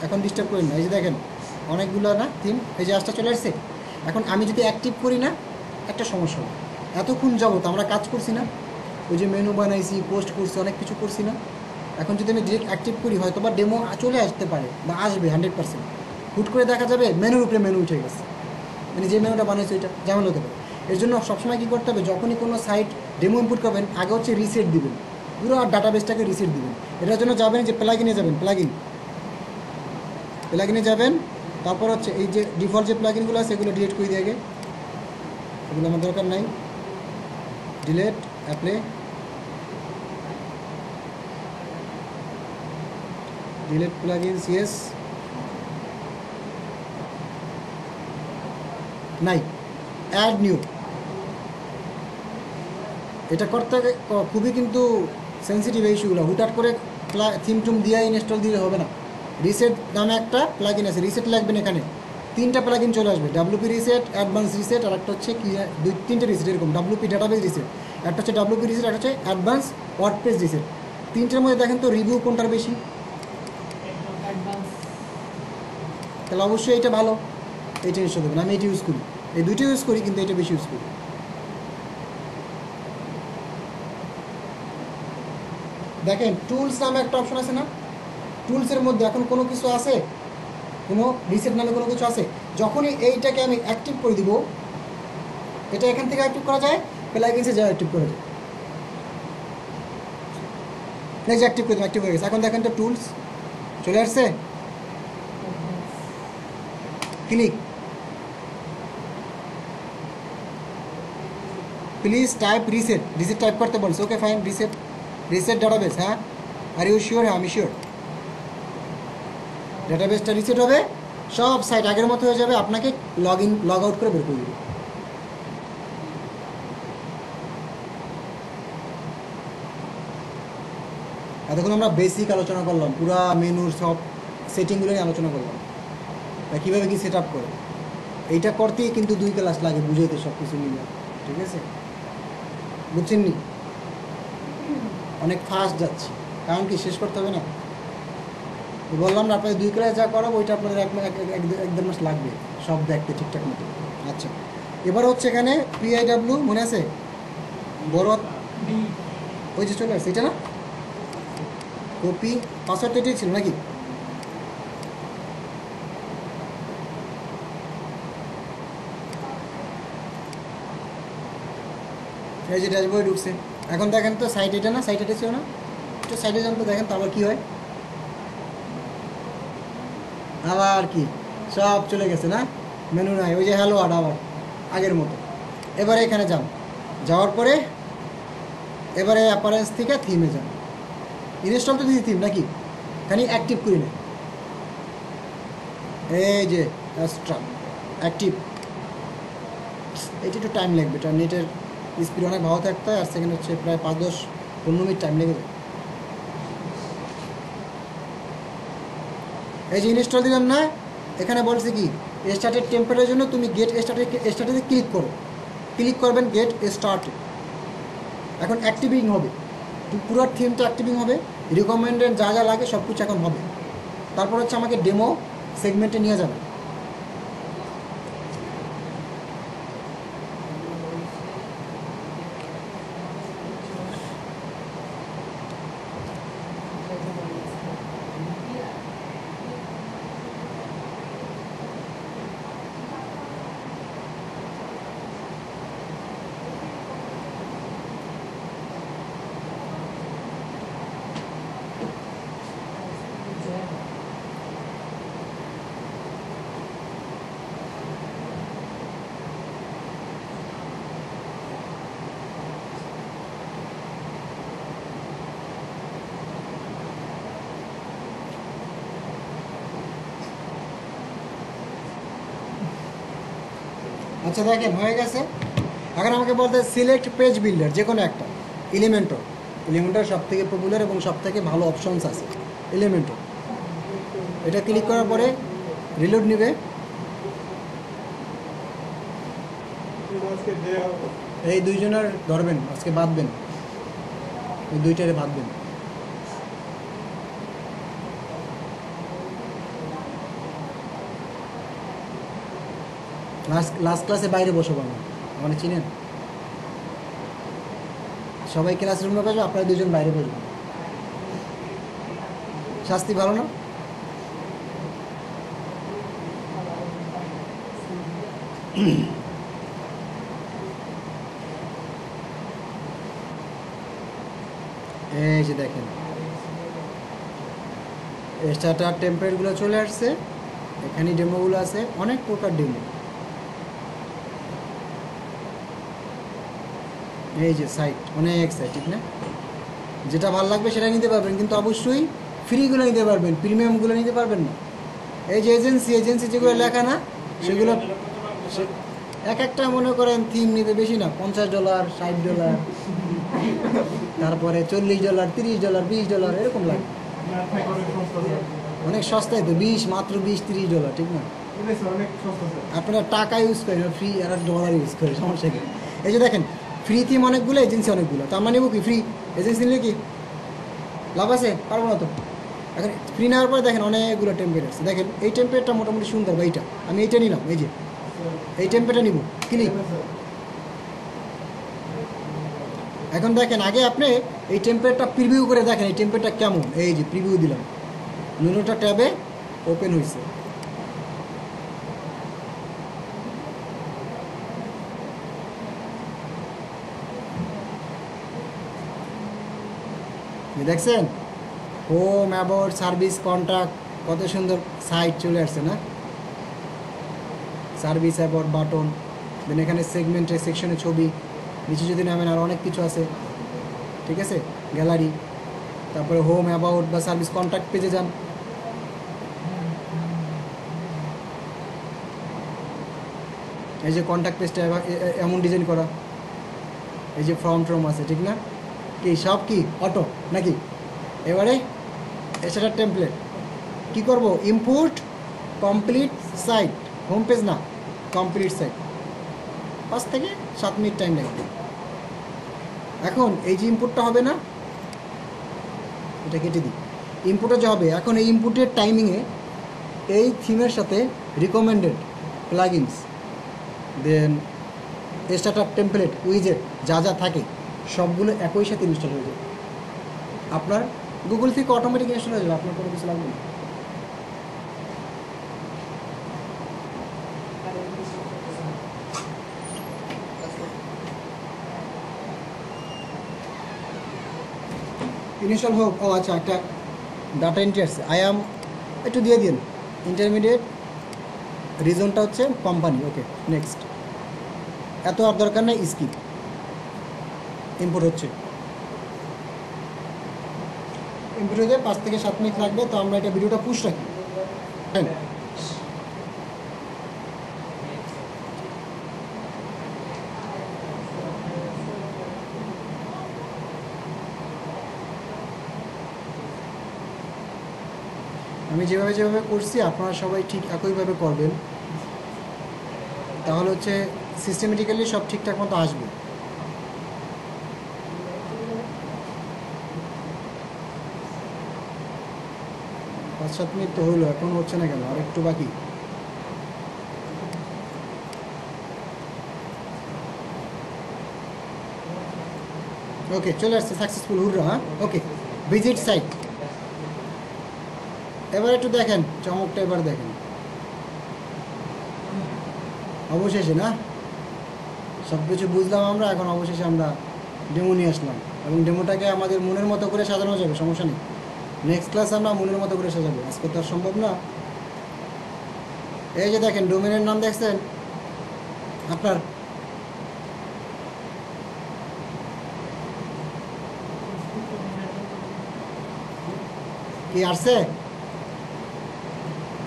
A: এখন ডিস্টার্ব করি না। এই যে দেখেন অনেকগুলো না থিম, এই যে আসটা চলে আসছে। এখন আমি যদি অ্যাক্টিভ করি না, একটা সমস্যা হবে। এতক্ষণ যাবো তো আমরা কাজ করছি না, ওই যে মেনু বানাইছি, পোস্ট করছি, অনেক কিছু করছি না। এখন যদি আমি ডিরেক্ট অ্যাক্টিভ করি, হয়তো বা ডেমো চলে আসতে পারে বা আসবে 100%। হুট করে দেখা যাবে মেনুর উপরে মেনু উঠে গেছে, মানে যে মেনুটা বানাইছে ওইটা যেমন হতে পারে। এর জন্য সবসময় কী করতে হবে, যখনই কোনো সাইট ডেমো ইনপুট করবেন, আগে হচ্ছে রিসেট দিবেন, পুরো ডাটাবেসটাকে রিসেট দিবেন। এটার জন্য যাবেন যে প্লাগইনে যাবেন, প্লাগইনে যাবেন, তারপর হচ্ছে এই যে ডিফল্ট যে প্লাগইনগুলো আছে এগুলো ডিলিট করে দিয়ে আগে, এগুলো আমার দরকার নাই, delete, apply, delete plugins, yes, নাই, অ্যাড নিউ। এটা করতে খুবই কিন্তু সেন্সিটিভ এই ইস্যুগুলো, হুটহাট করে থিম টুম দিয়ে ইনস্টল দিলে হবে না। রিসেট নামে একটা প্লাগইন আছে, রিসেট লাগবেন, এখানে 3টা প্লাগইন চলে আসবে, WP রিসেট, অ্যাডভান্স রিসেট, আর একটা হচ্ছে কি 2-3টে রিসেট এরকম, WP ডাটাবেস রিসেট, একটা হচ্ছে WP রিসেট, একটা হচ্ছে অ্যাডভান্স ওয়ার্ডপ্রেস রিসেট। 3টের মধ্যে দেখেন তো রিভিউ কোনটার বেশি, তাহলে অবশ্যই এটা ভালো, এইটা ইউজ করবেন। আমি এটা ইউজ করি, এই দুইটা ইউজ করি, কিন্তু এটা বেশি ইউজ করি। দেখেন টুলস নামে একটা অপশন আছে না, টুলসের মধ্যে এখন কোনো কিছু আছে, কোনো রিসেট নামে কোনো কিছু আছে। যখনই এইটাকে আমি অ্যাক্টিভ করে দিব, এটা এখান থেকে অ্যাক্টিভ করা যায়, প্লাগইনসে যা অ্যাক্টিভ করা যায়, এই যে অ্যাক্টিভ করে দিলাম, অ্যাক্টিভ হয়ে গেছে। এখন দেখেন তো টুলস চলে আসছে, click, please type reset type করতে বলছে, ওকে ফাইন, রিসেট ডাটাবেস, হ্যাঁ, আর ইউ শিওর? হ্যাঁ আমি শিওর। ডাটাবেসটা রিসেট হবে, সব সাইট আগের মতো হয়ে যাবে, আপনাকে লগ আউট করে বের করে দেবে। এতক্ষণ আমরা বেসিক আলোচনা করলাম, পুরা মেনুর সব সেটিংগুলো নিয়ে আলোচনা করলাম, তা কীভাবে কী সেট আপ করে। এইটা করতেই কিন্তু 2 ক্লাস লাগে বুঝাইতে সব কিছু মিলে, ঠিক আছে? বুঝছেন নি? অনেক ফাস্ট যাচ্ছে, কারণ কি শেষ করতে হবে না। বললাম না আপনাদের 2 ক্লাস যা করাবো ওইটা আপনাদের 1-1.5 মাস লাগবে সব দেখতে ঠিকঠাক মতো। আচ্ছা, এবার হচ্ছে এখানে PIW মনে আছে, বড় ওই যে চলে আসছে এটা না, কপি পাসওয়ার্ড এটাই ছিল নাকি? এই যে ড্যাশবোর্ডে ঢুকছে। এখন দেখেন তো সাইট এটা না, সাইট এটা ছিল না, একটু সাইডে যান তো দেখেন তো আবার কী হয়। আবার কি সব চলে গেছে না, মেনু নাই, ওই যে হ্যালো আর আবার আগের মতো। এবারে এখানে যান, যাওয়ার পরে এবারে অ্যাপারেন্স থেকে থিমে যান। ইনস্টল তো দিদি থিম নাকি, খালি অ্যাক্টিভ করি না। এই যে এক্সট্রা অ্যাক্টিভ, এইটা একটু টাইম লাগবে, এটা নেটের স্পিড অনেক ভালো থাকতে হয়, আর সেকেন্ড হচ্ছে প্রায় 5-10-15 মিনিট টাইম লেগে যায়। এই যে ইনস্টল দিলাম না, এখানে বলছে কি স্টার্টের টেম্পারের জন্য তুমি গেট স্টার্টে ক্লিক করো, ক্লিক করবেন গেট স্টার্ট। এখন অ্যাক্টিভিং হবে, পুরো থিমটা অ্যাক্টিভিং হবে, রিকমেন্ডেড যা যা লাগে সব কিছু এখন হবে। তারপর হচ্ছে আমাকে ডেমো সেগমেন্টে নিয়ে যাবে। আচ্ছা দেখেন হয়ে গেছে। এখন আমাকে বলতে সিলেক্ট পেজ বিল্ডার, যে কোনো একটা। এলিমেন্টর সব থেকে পপুলার এবং সব থেকে ভালো অপশনস আছে এলিমেন্টর। এটা ক্লিক করার পরে রিলোড নেবে। এই দুইজনের ধরবেন আজকে, বাঁধবেন, ওই দুইটারে বাঁধবেন। লাস্ট ক্লাসে বাইরে বসবো আমরা, মানে চিনেন সবাই ক্লাসরুমে বসবে, আপনারা দুজন বাইরে বসবেন। শাস্তি ভালো না? এই যে দেখেন স্টার্টার টেম্পলেটগুলো চলে আসছে, এখানে ডেমোগুলো আছে, অনেক প্রকার ডেমো। এই যে সাইট, অনেক সাইট, ঠিক না? যেটা ভালো লাগবে সেটা নিতে পারবেন, কিন্তু অবশ্যই ফ্রিগুলো নিতে পারবেন, প্রিমিয়ামগুলো নিতে পারবেন না। এই যে এজেন্সি যেগুলো লেখা না, সেগুলো এক একটা মনে করেন থিম নিতে বেশি না, $50, $60, তারপরে $40, $30, $20 এরকম লাগে। অনেক সস্তায় তো, মাত্র $20-30, ঠিক না? আপনারা টাকা ইউজ করেন, ফ্রি আর ডলার ইউজ করে, সমস্যা কি? এই যে দেখেন ফ্রি থিম অনেকগুলো, এজেন্সি অনেকগুলো, তো আমরা নেবো কি ফ্রি? এজেন্সি নিলে কি লাভ আছে? পারবো না তো। এখন ফ্রি নেওয়ার পরে দেখেন অনেকগুলো টেম্পলেট আছে। দেখেন এই টেম্পলেটটা মোটামুটি সুন্দর, বা এইটা আমি এইটা নিলাম, এই যে এই টেম্পলেটটা নিব, ক্লিক। এখন দেখেন আগে আপনি এই টেম্পলেটটা প্রিভিউ করে দেখেন এই টেম্পলেটটা কেমন। এই যে প্রিভিউ দিলাম, মেনুটা ট্যাবে ওপেন হয়েছে। দেখছেন হোম, অ্যাবাউট, সার্ভিস, কন্ট্যাক্ট, কত সুন্দর সাইট চলে আসছে না? সার্ভিস, অ্যাবাউট, বাটন, দেন এখানে সেগমেন্টে সেকশনে ছবি, নিচে যদি নামেন আর অনেক কিছু আছে, ঠিক আছে? গ্যালারি, তারপরে হোম, অ্যাবাউট বা সার্ভিস, কন্ট্যাক্ট পেজে যান। এই যে কন্ট্যাক্ট পেজটা এমন ডিজাইন করা, এই যে ফর্ম টর্ম আছে, ঠিক না? কি সব কি অটো নাকি? এবারে এছাড়া টেমপ্লেট কি করব, import complete site, home page না, কমপ্লিট সাইট। 5 থেকে 7 মিনিট টাইম লাগবে। এখন এই যে ইনপুটটা হবে না, এটা কেটে দিই, ইনপুটে যে হবে, এখন এই ইনপুটের টাইমিংয়ে এই থিমের সাথে রিকমেন্ডেড প্লাগইনস, দেন স্টার্টআপ টেমপ্লেট, উইজেট যা যা থাকে সবগুলো একই সাথে ইনস্টল হয়ে যাবে। আপনার গুগল থেকে অটোমেটিক ইনস্টল হয়ে যাবে, আপনার কোনো কিছু লাগবে না। ইনস্টল হোক। ও আচ্ছা, একটা ডাটা এন্ট্রি আসছে, একটু দিয়ে দিন, ইন্টারমিডিয়েট রিজনটা হচ্ছে কোম্পানি। ওকে, নেক্সট। এত আর দরকার নেই, স্কিপ। ইনপুট হচ্ছে, ইনপুট হতে 5 থেকে 7 মিনিট লাগবে। তো আমরা এটা ভিডিওটা পুশ রাখি। আমি যেভাবে করছি আপনারা সবাই ঠিক একইভাবে করবেন, তাহলে হচ্ছে সিস্টেমেটিক্যালি সব ঠিকঠাক মতো আসবে। পাঁচ 7 মিনিট তো হইলো, এখন হচ্ছে না কেন? আর একটু বাকি। ওকে, চলে আসছে সাকসেসফুল, হুররা। হ্যাঁ, ওকে, ভিজিট সাইট। এবার একটু দেখেন চমকটা, এবার দেখেন অবশেষে না সব কিছু বুঝলাম আমরা। এখন অবশেষে আমরা ডেমো নিয়ে আসলাম, এবং ডেমোটাকে আমাদের মনের মতো করে সাজানো যাবে, সমস্যা নেই। নেক্সট ক্লাস আমরা মনের মতো করে সাজাবো, আজকে তো আর সম্ভব না। এই যে দেখেন ডোমেনের নাম দেখছেন আপনার, কি আসছে?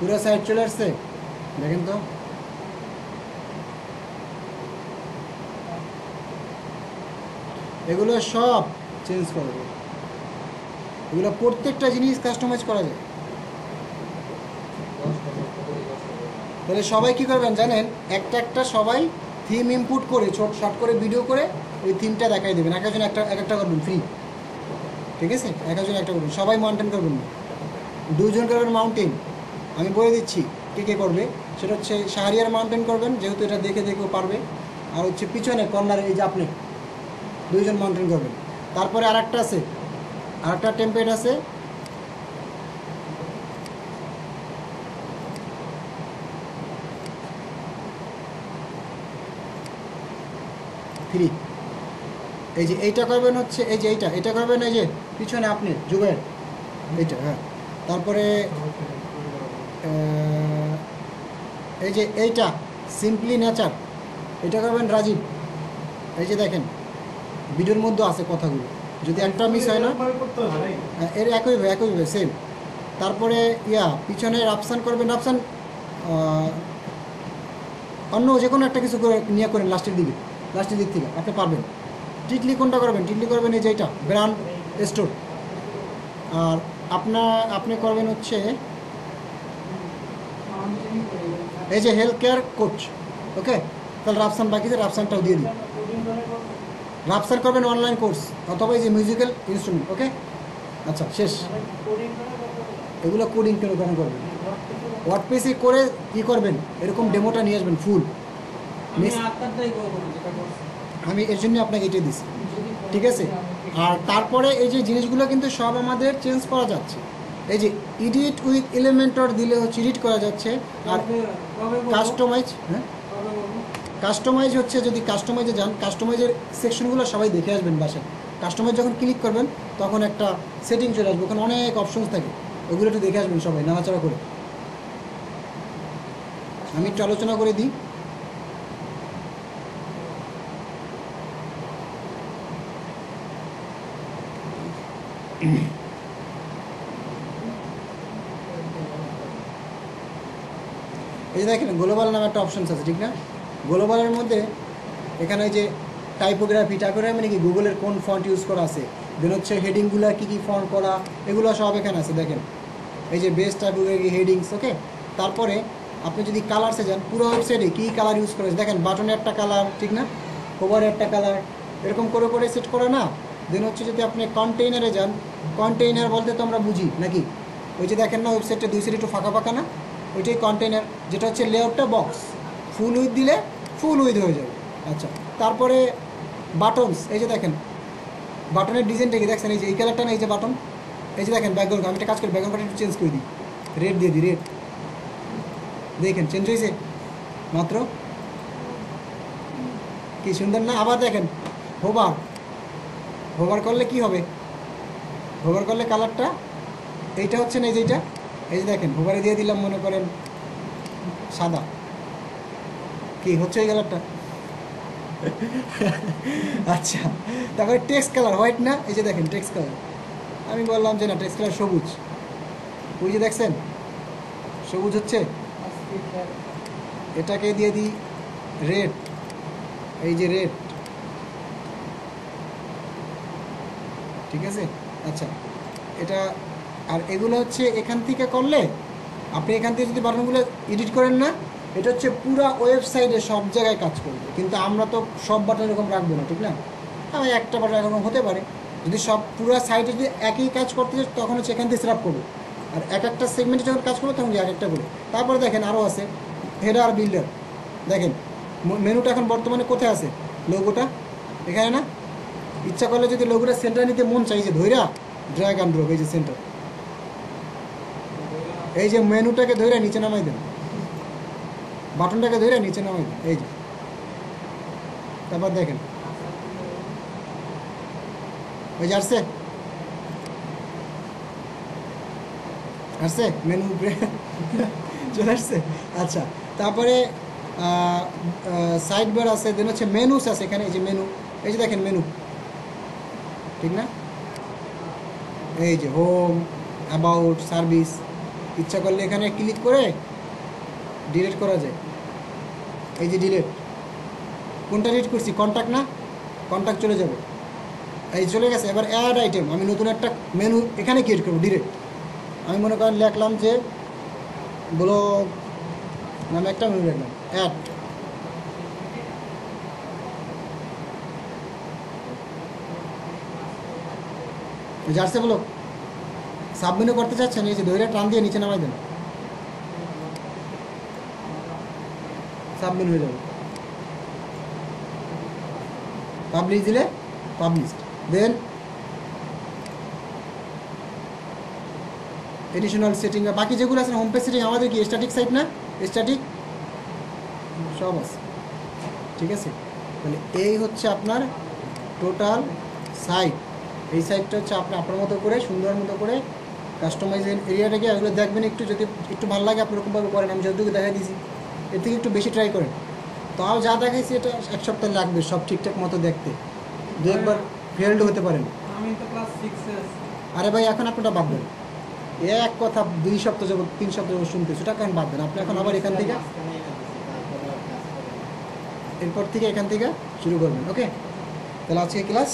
A: পুরো সাইট চলে আসছে, দেখেন তো। এগুলো সব চেঞ্জ করা যায়, এগুলো প্রত্যেকটা জিনিস কাস্টমাইজ করা যায়। তাহলে সবাই কী করবেন জানেন, একটা সবাই থিম ইনপুট করে শর্ট করে ভিডিও করে ওই থিমটা দেখাই দেবেন। এক একটা করবেন ফ্রি, ঠিক আছে? এক একজন একটা করবেন, সবাই মাউন্টেন করবেন না, 2 জন করবেন মাউন্টেন। আমি বলে দিচ্ছি কে করবে, সেটা হচ্ছে শাহরিয়ার মাউন্টেন করবেন, যেহেতু এটা দেখে দেখেও পারবে। আর হচ্ছে পিছনে কর্নারে এই যে আপনি 2 জন মাউন্টেন করবেন। তারপরে আরেকটা আছে, আরেকটা টেমপ্লেট আছে, ফ্রি। এই যে এইটা করবেন হচ্ছে, এই যে এইটা করবেন, এই যে পিছনে আপনি যুগের এইটা। হ্যাঁ, তারপরে এই যে এইটা সিম্পলি নেচার, এটা করবেন রাজীব। এই যে দেখেন ভিডিওর মধ্যে আছে কথাগুলো, যদি একটা মিস হয় না, এর একইভাবে সেম। তারপরে পিছনে রাফসান করবেন, রাফসান অন্য যে কোনো একটা কিছু করে নিয়ে করেন লাস্টের দিক থেকে আপনি পারবেন। টিটলি কোনটা করবেন? টিটলি করবেন এই যে এইটা ব্র্যান্ড স্টোর। আর আপনি করবেন হচ্ছে এই যে হেলথ কেয়ার কোচ। ওকে, তাহলে রাফসান বাকি আছে, রাফসানটাও দিয়ে দিই। রাফসান করবেন অনলাইন কোর্স অথবা এই যে মিউজিক্যাল ইনস্ট্রুমেন্ট। ওকে, আচ্ছা শেষ। এগুলো কোডিং কেন করবেন? ওয়ার্ডপ্রেসে করে কী করবেন, এরকম ডেমোটা নিয়ে আসবেন ফুল। আমি এর জন্য আপনাকে এটাই দিচ্ছি, ঠিক আছে? আর তারপরে এই যে জিনিসগুলো কিন্তু সব আমাদের চেঞ্জ করা যাচ্ছে। এই যে এডিট উইথ এলিমেন্টর দিলে হচ্ছে এডিট করা যাচ্ছে। আর কাস্টমাইজ হচ্ছে, যদি কাস্টমাইজে যান, কাস্টমাইজের সেকশনগুলো সবাই দেখে আসবেন বাসায়। কাস্টমাইজ যখন ক্লিক করবেন তখন একটা সেটিং চলে আসবে, ওখানে অনেক অপশনস থাকে, ওগুলো একটু দেখে আসবেন সবাই নাড়াচাড়া করে। আমি একটু আলোচনা করে দিই। এই যে দেখেন গ্লোবাল নামে একটা অপশানস আছে, ঠিক না? গ্লোবালের মধ্যে এখানে যে টাইপোগ্রাফি মানে কি গুগলের কোন ফন্ট ইউজ করা আছে, দেন হচ্ছে হেডিংগুলো কী কী ফন্ট করা, এগুলো সব এখানে আছে দেখেন। এই যে বেস টাইপ হেডিংস, ওকে। তারপরে আপনি যদি কালারসে যান, পুরো ওয়েবসাইটে কী কালার ইউজ করেছে দেখেন, বাটনে একটা কালার, ঠিক না, ওভারে একটা কালার, এরকম করে করে সেট করে না। দেন হচ্ছে যদি আপনি কন্টেইনারে যান, কন্টেইনার বলতে তো আমরা বুঝি নাকি, ওই যে দেখেন না ওয়েবসাইটটা দুই সাইড একটু ফাঁকা ফাঁকা না, ওইটাই কন্টেইনার, যেটা হচ্ছে লেআউটটা বক্স, ফুল উইথ দিলে ফুল উইথ হয়ে যাবে। আচ্ছা, তারপরে বাটনস, এই যে দেখেন বাটনের ডিজাইনটা কি দেখছেন, এই যে এই কালারটা না, এই যে বাটন, এই যে দেখেন ব্যাকগ্রাউন্ড, আমি একটা কাজ করি ব্যাকগ্রাউন্ডটা একটু চেঞ্জ করে দিই, রেড দিয়ে দিই, রেড দেখেন চেঞ্জ হয়েছে মাত্র, কি সুন্দর না। আবার দেখেন হোভার, হোভার করলে কি হবে, হোভার করলে কালারটা এইটা হচ্ছে না, এই যে এইটা, এই যে দেখেন হোভারে দিয়ে দিলাম মনে করেন সাদা, কি হচ্ছে ওই কালারটা। আচ্ছা, তারপরে টেক্সট কালার হোয়াইট না, এই যে দেখেন টেক্সট কালার, আমি বললাম যে না টেক্সট কালার সবুজ, ওই যে দেখছেন সবুজ হচ্ছে, এটাকে দিয়ে দিই রেড, এই যে রেড, ঠিক আছে। আচ্ছা, এটা আর এগুলো হচ্ছে এখান থেকে করলে, আপনি এখান থেকে যদি বাটনগুলো এডিট করেন না, এটা হচ্ছে পুরো ওয়েবসাইটে সব জায়গায় কাজ করবে, কিন্তু আমরা তো সব বাটন এরকম রাখবো না, ঠিক না, আমি একটা বাটন এরকম হতে পারে, যদি সব পুরো সাইটে যদি একই কাজ করতে চাই তখন হচ্ছে এখান থেকে সেট করবো, আর এক একটা সেগমেন্টে যখন কাজ করবো তখন এক একটা করে। তারপরে দেখেন আরও আছে হেডার বিল্ডার, দেখেন মেনুটা এখন বর্তমানে কোথায় আছে, লোগোটা এখানে না, ইচ্ছা করলে যদি লোগোটা সেন্টার নিতে মন চাই, যে ধৈরা ড্র্যাগ অ্যান্ড ড্রপ, এই যে সেন্টার, এই যে মেনুটাকে ধরে নিচে নামাই দেন, বাটনটাকে ধরে নিচে নামাই দেন, এই যে, তারপর দেখেন ওই যে আসছে, আসছে মেনু উপরে চলে আসছে। আচ্ছা, তারপরে সাইড বার আছে, দেন হচ্ছে মেনুস আছে এখানে, এই যে মেনু, এই যে দেখেন মেনু, ঠিক না, এই যে হোম, অ্যাবাউট, সার্ভিস, ইচ্ছা করলে এখানে ক্লিক করে ডিলিট করা যায়, এই যে ডিলিট, কোনটা ডিলিট করছি, কন্ট্যাক্ট না, কন্ট্যাক্ট চলে যাবে, এই চলে গেছে। এবার অ্যাড আইটেম, আমি নতুন একটা মেনু এখানে ক্রিয়েট করবো ডিরেক্ট, আমি মনে করেন লিখলাম যে ব্লগ নামে একটা মেনু লিখলাম, অ্যাড, যাচ্ছে ব্লগ, সাবমেনু করতে চাচ্ছেন, এই যে ধরে টান দিয়ে নিচে নামাই দেন, সাবমেনু হয়ে যাবে, পাবলিশ দিলে পাবলিশড, দেন এডিশনাল সেটিং, বাকি যেগুলো আছে হোম পেজ সেটিং, আমাদের কি স্ট্যাটিক সাইট না, স্ট্যাটিক সব আছে, ঠিক আছে। তাহলে এই হচ্ছে আপনার টোটাল সাইট, এই সাইটটা হচ্ছে আপনি আপনার মতো করে সুন্দর মতো করে কাস্টমাইজ এরিয়াটাকে এগুলো দেখবেন, একটু যদি একটু ভালো লাগে আপনি ওরকমভাবে করেন, আমি যতটুকু দেখা দিয়েছি এর থেকে একটু বেশি ট্রাই করেন, তাও যা দেখাইছি এটা এক সপ্তাহ লাগবে সব ঠিকঠাক মতো দেখতে, দু একবার ফেলড হতে পারেন।
B: আমি তো ক্লাস 6 এ আছি।
A: আরে ভাই এখন আপনারা বাদ দেন, এক কথা 2 সপ্তাহ যাবত 3 সপ্তাহ যাবত শুনতে, সেটা কেন বাদ দেন, আপনি এখন আবার এখান থেকে এরপর থেকে এখান থেকে শুরু করবেন, ওকে। তাহলে আজকে ক্লাস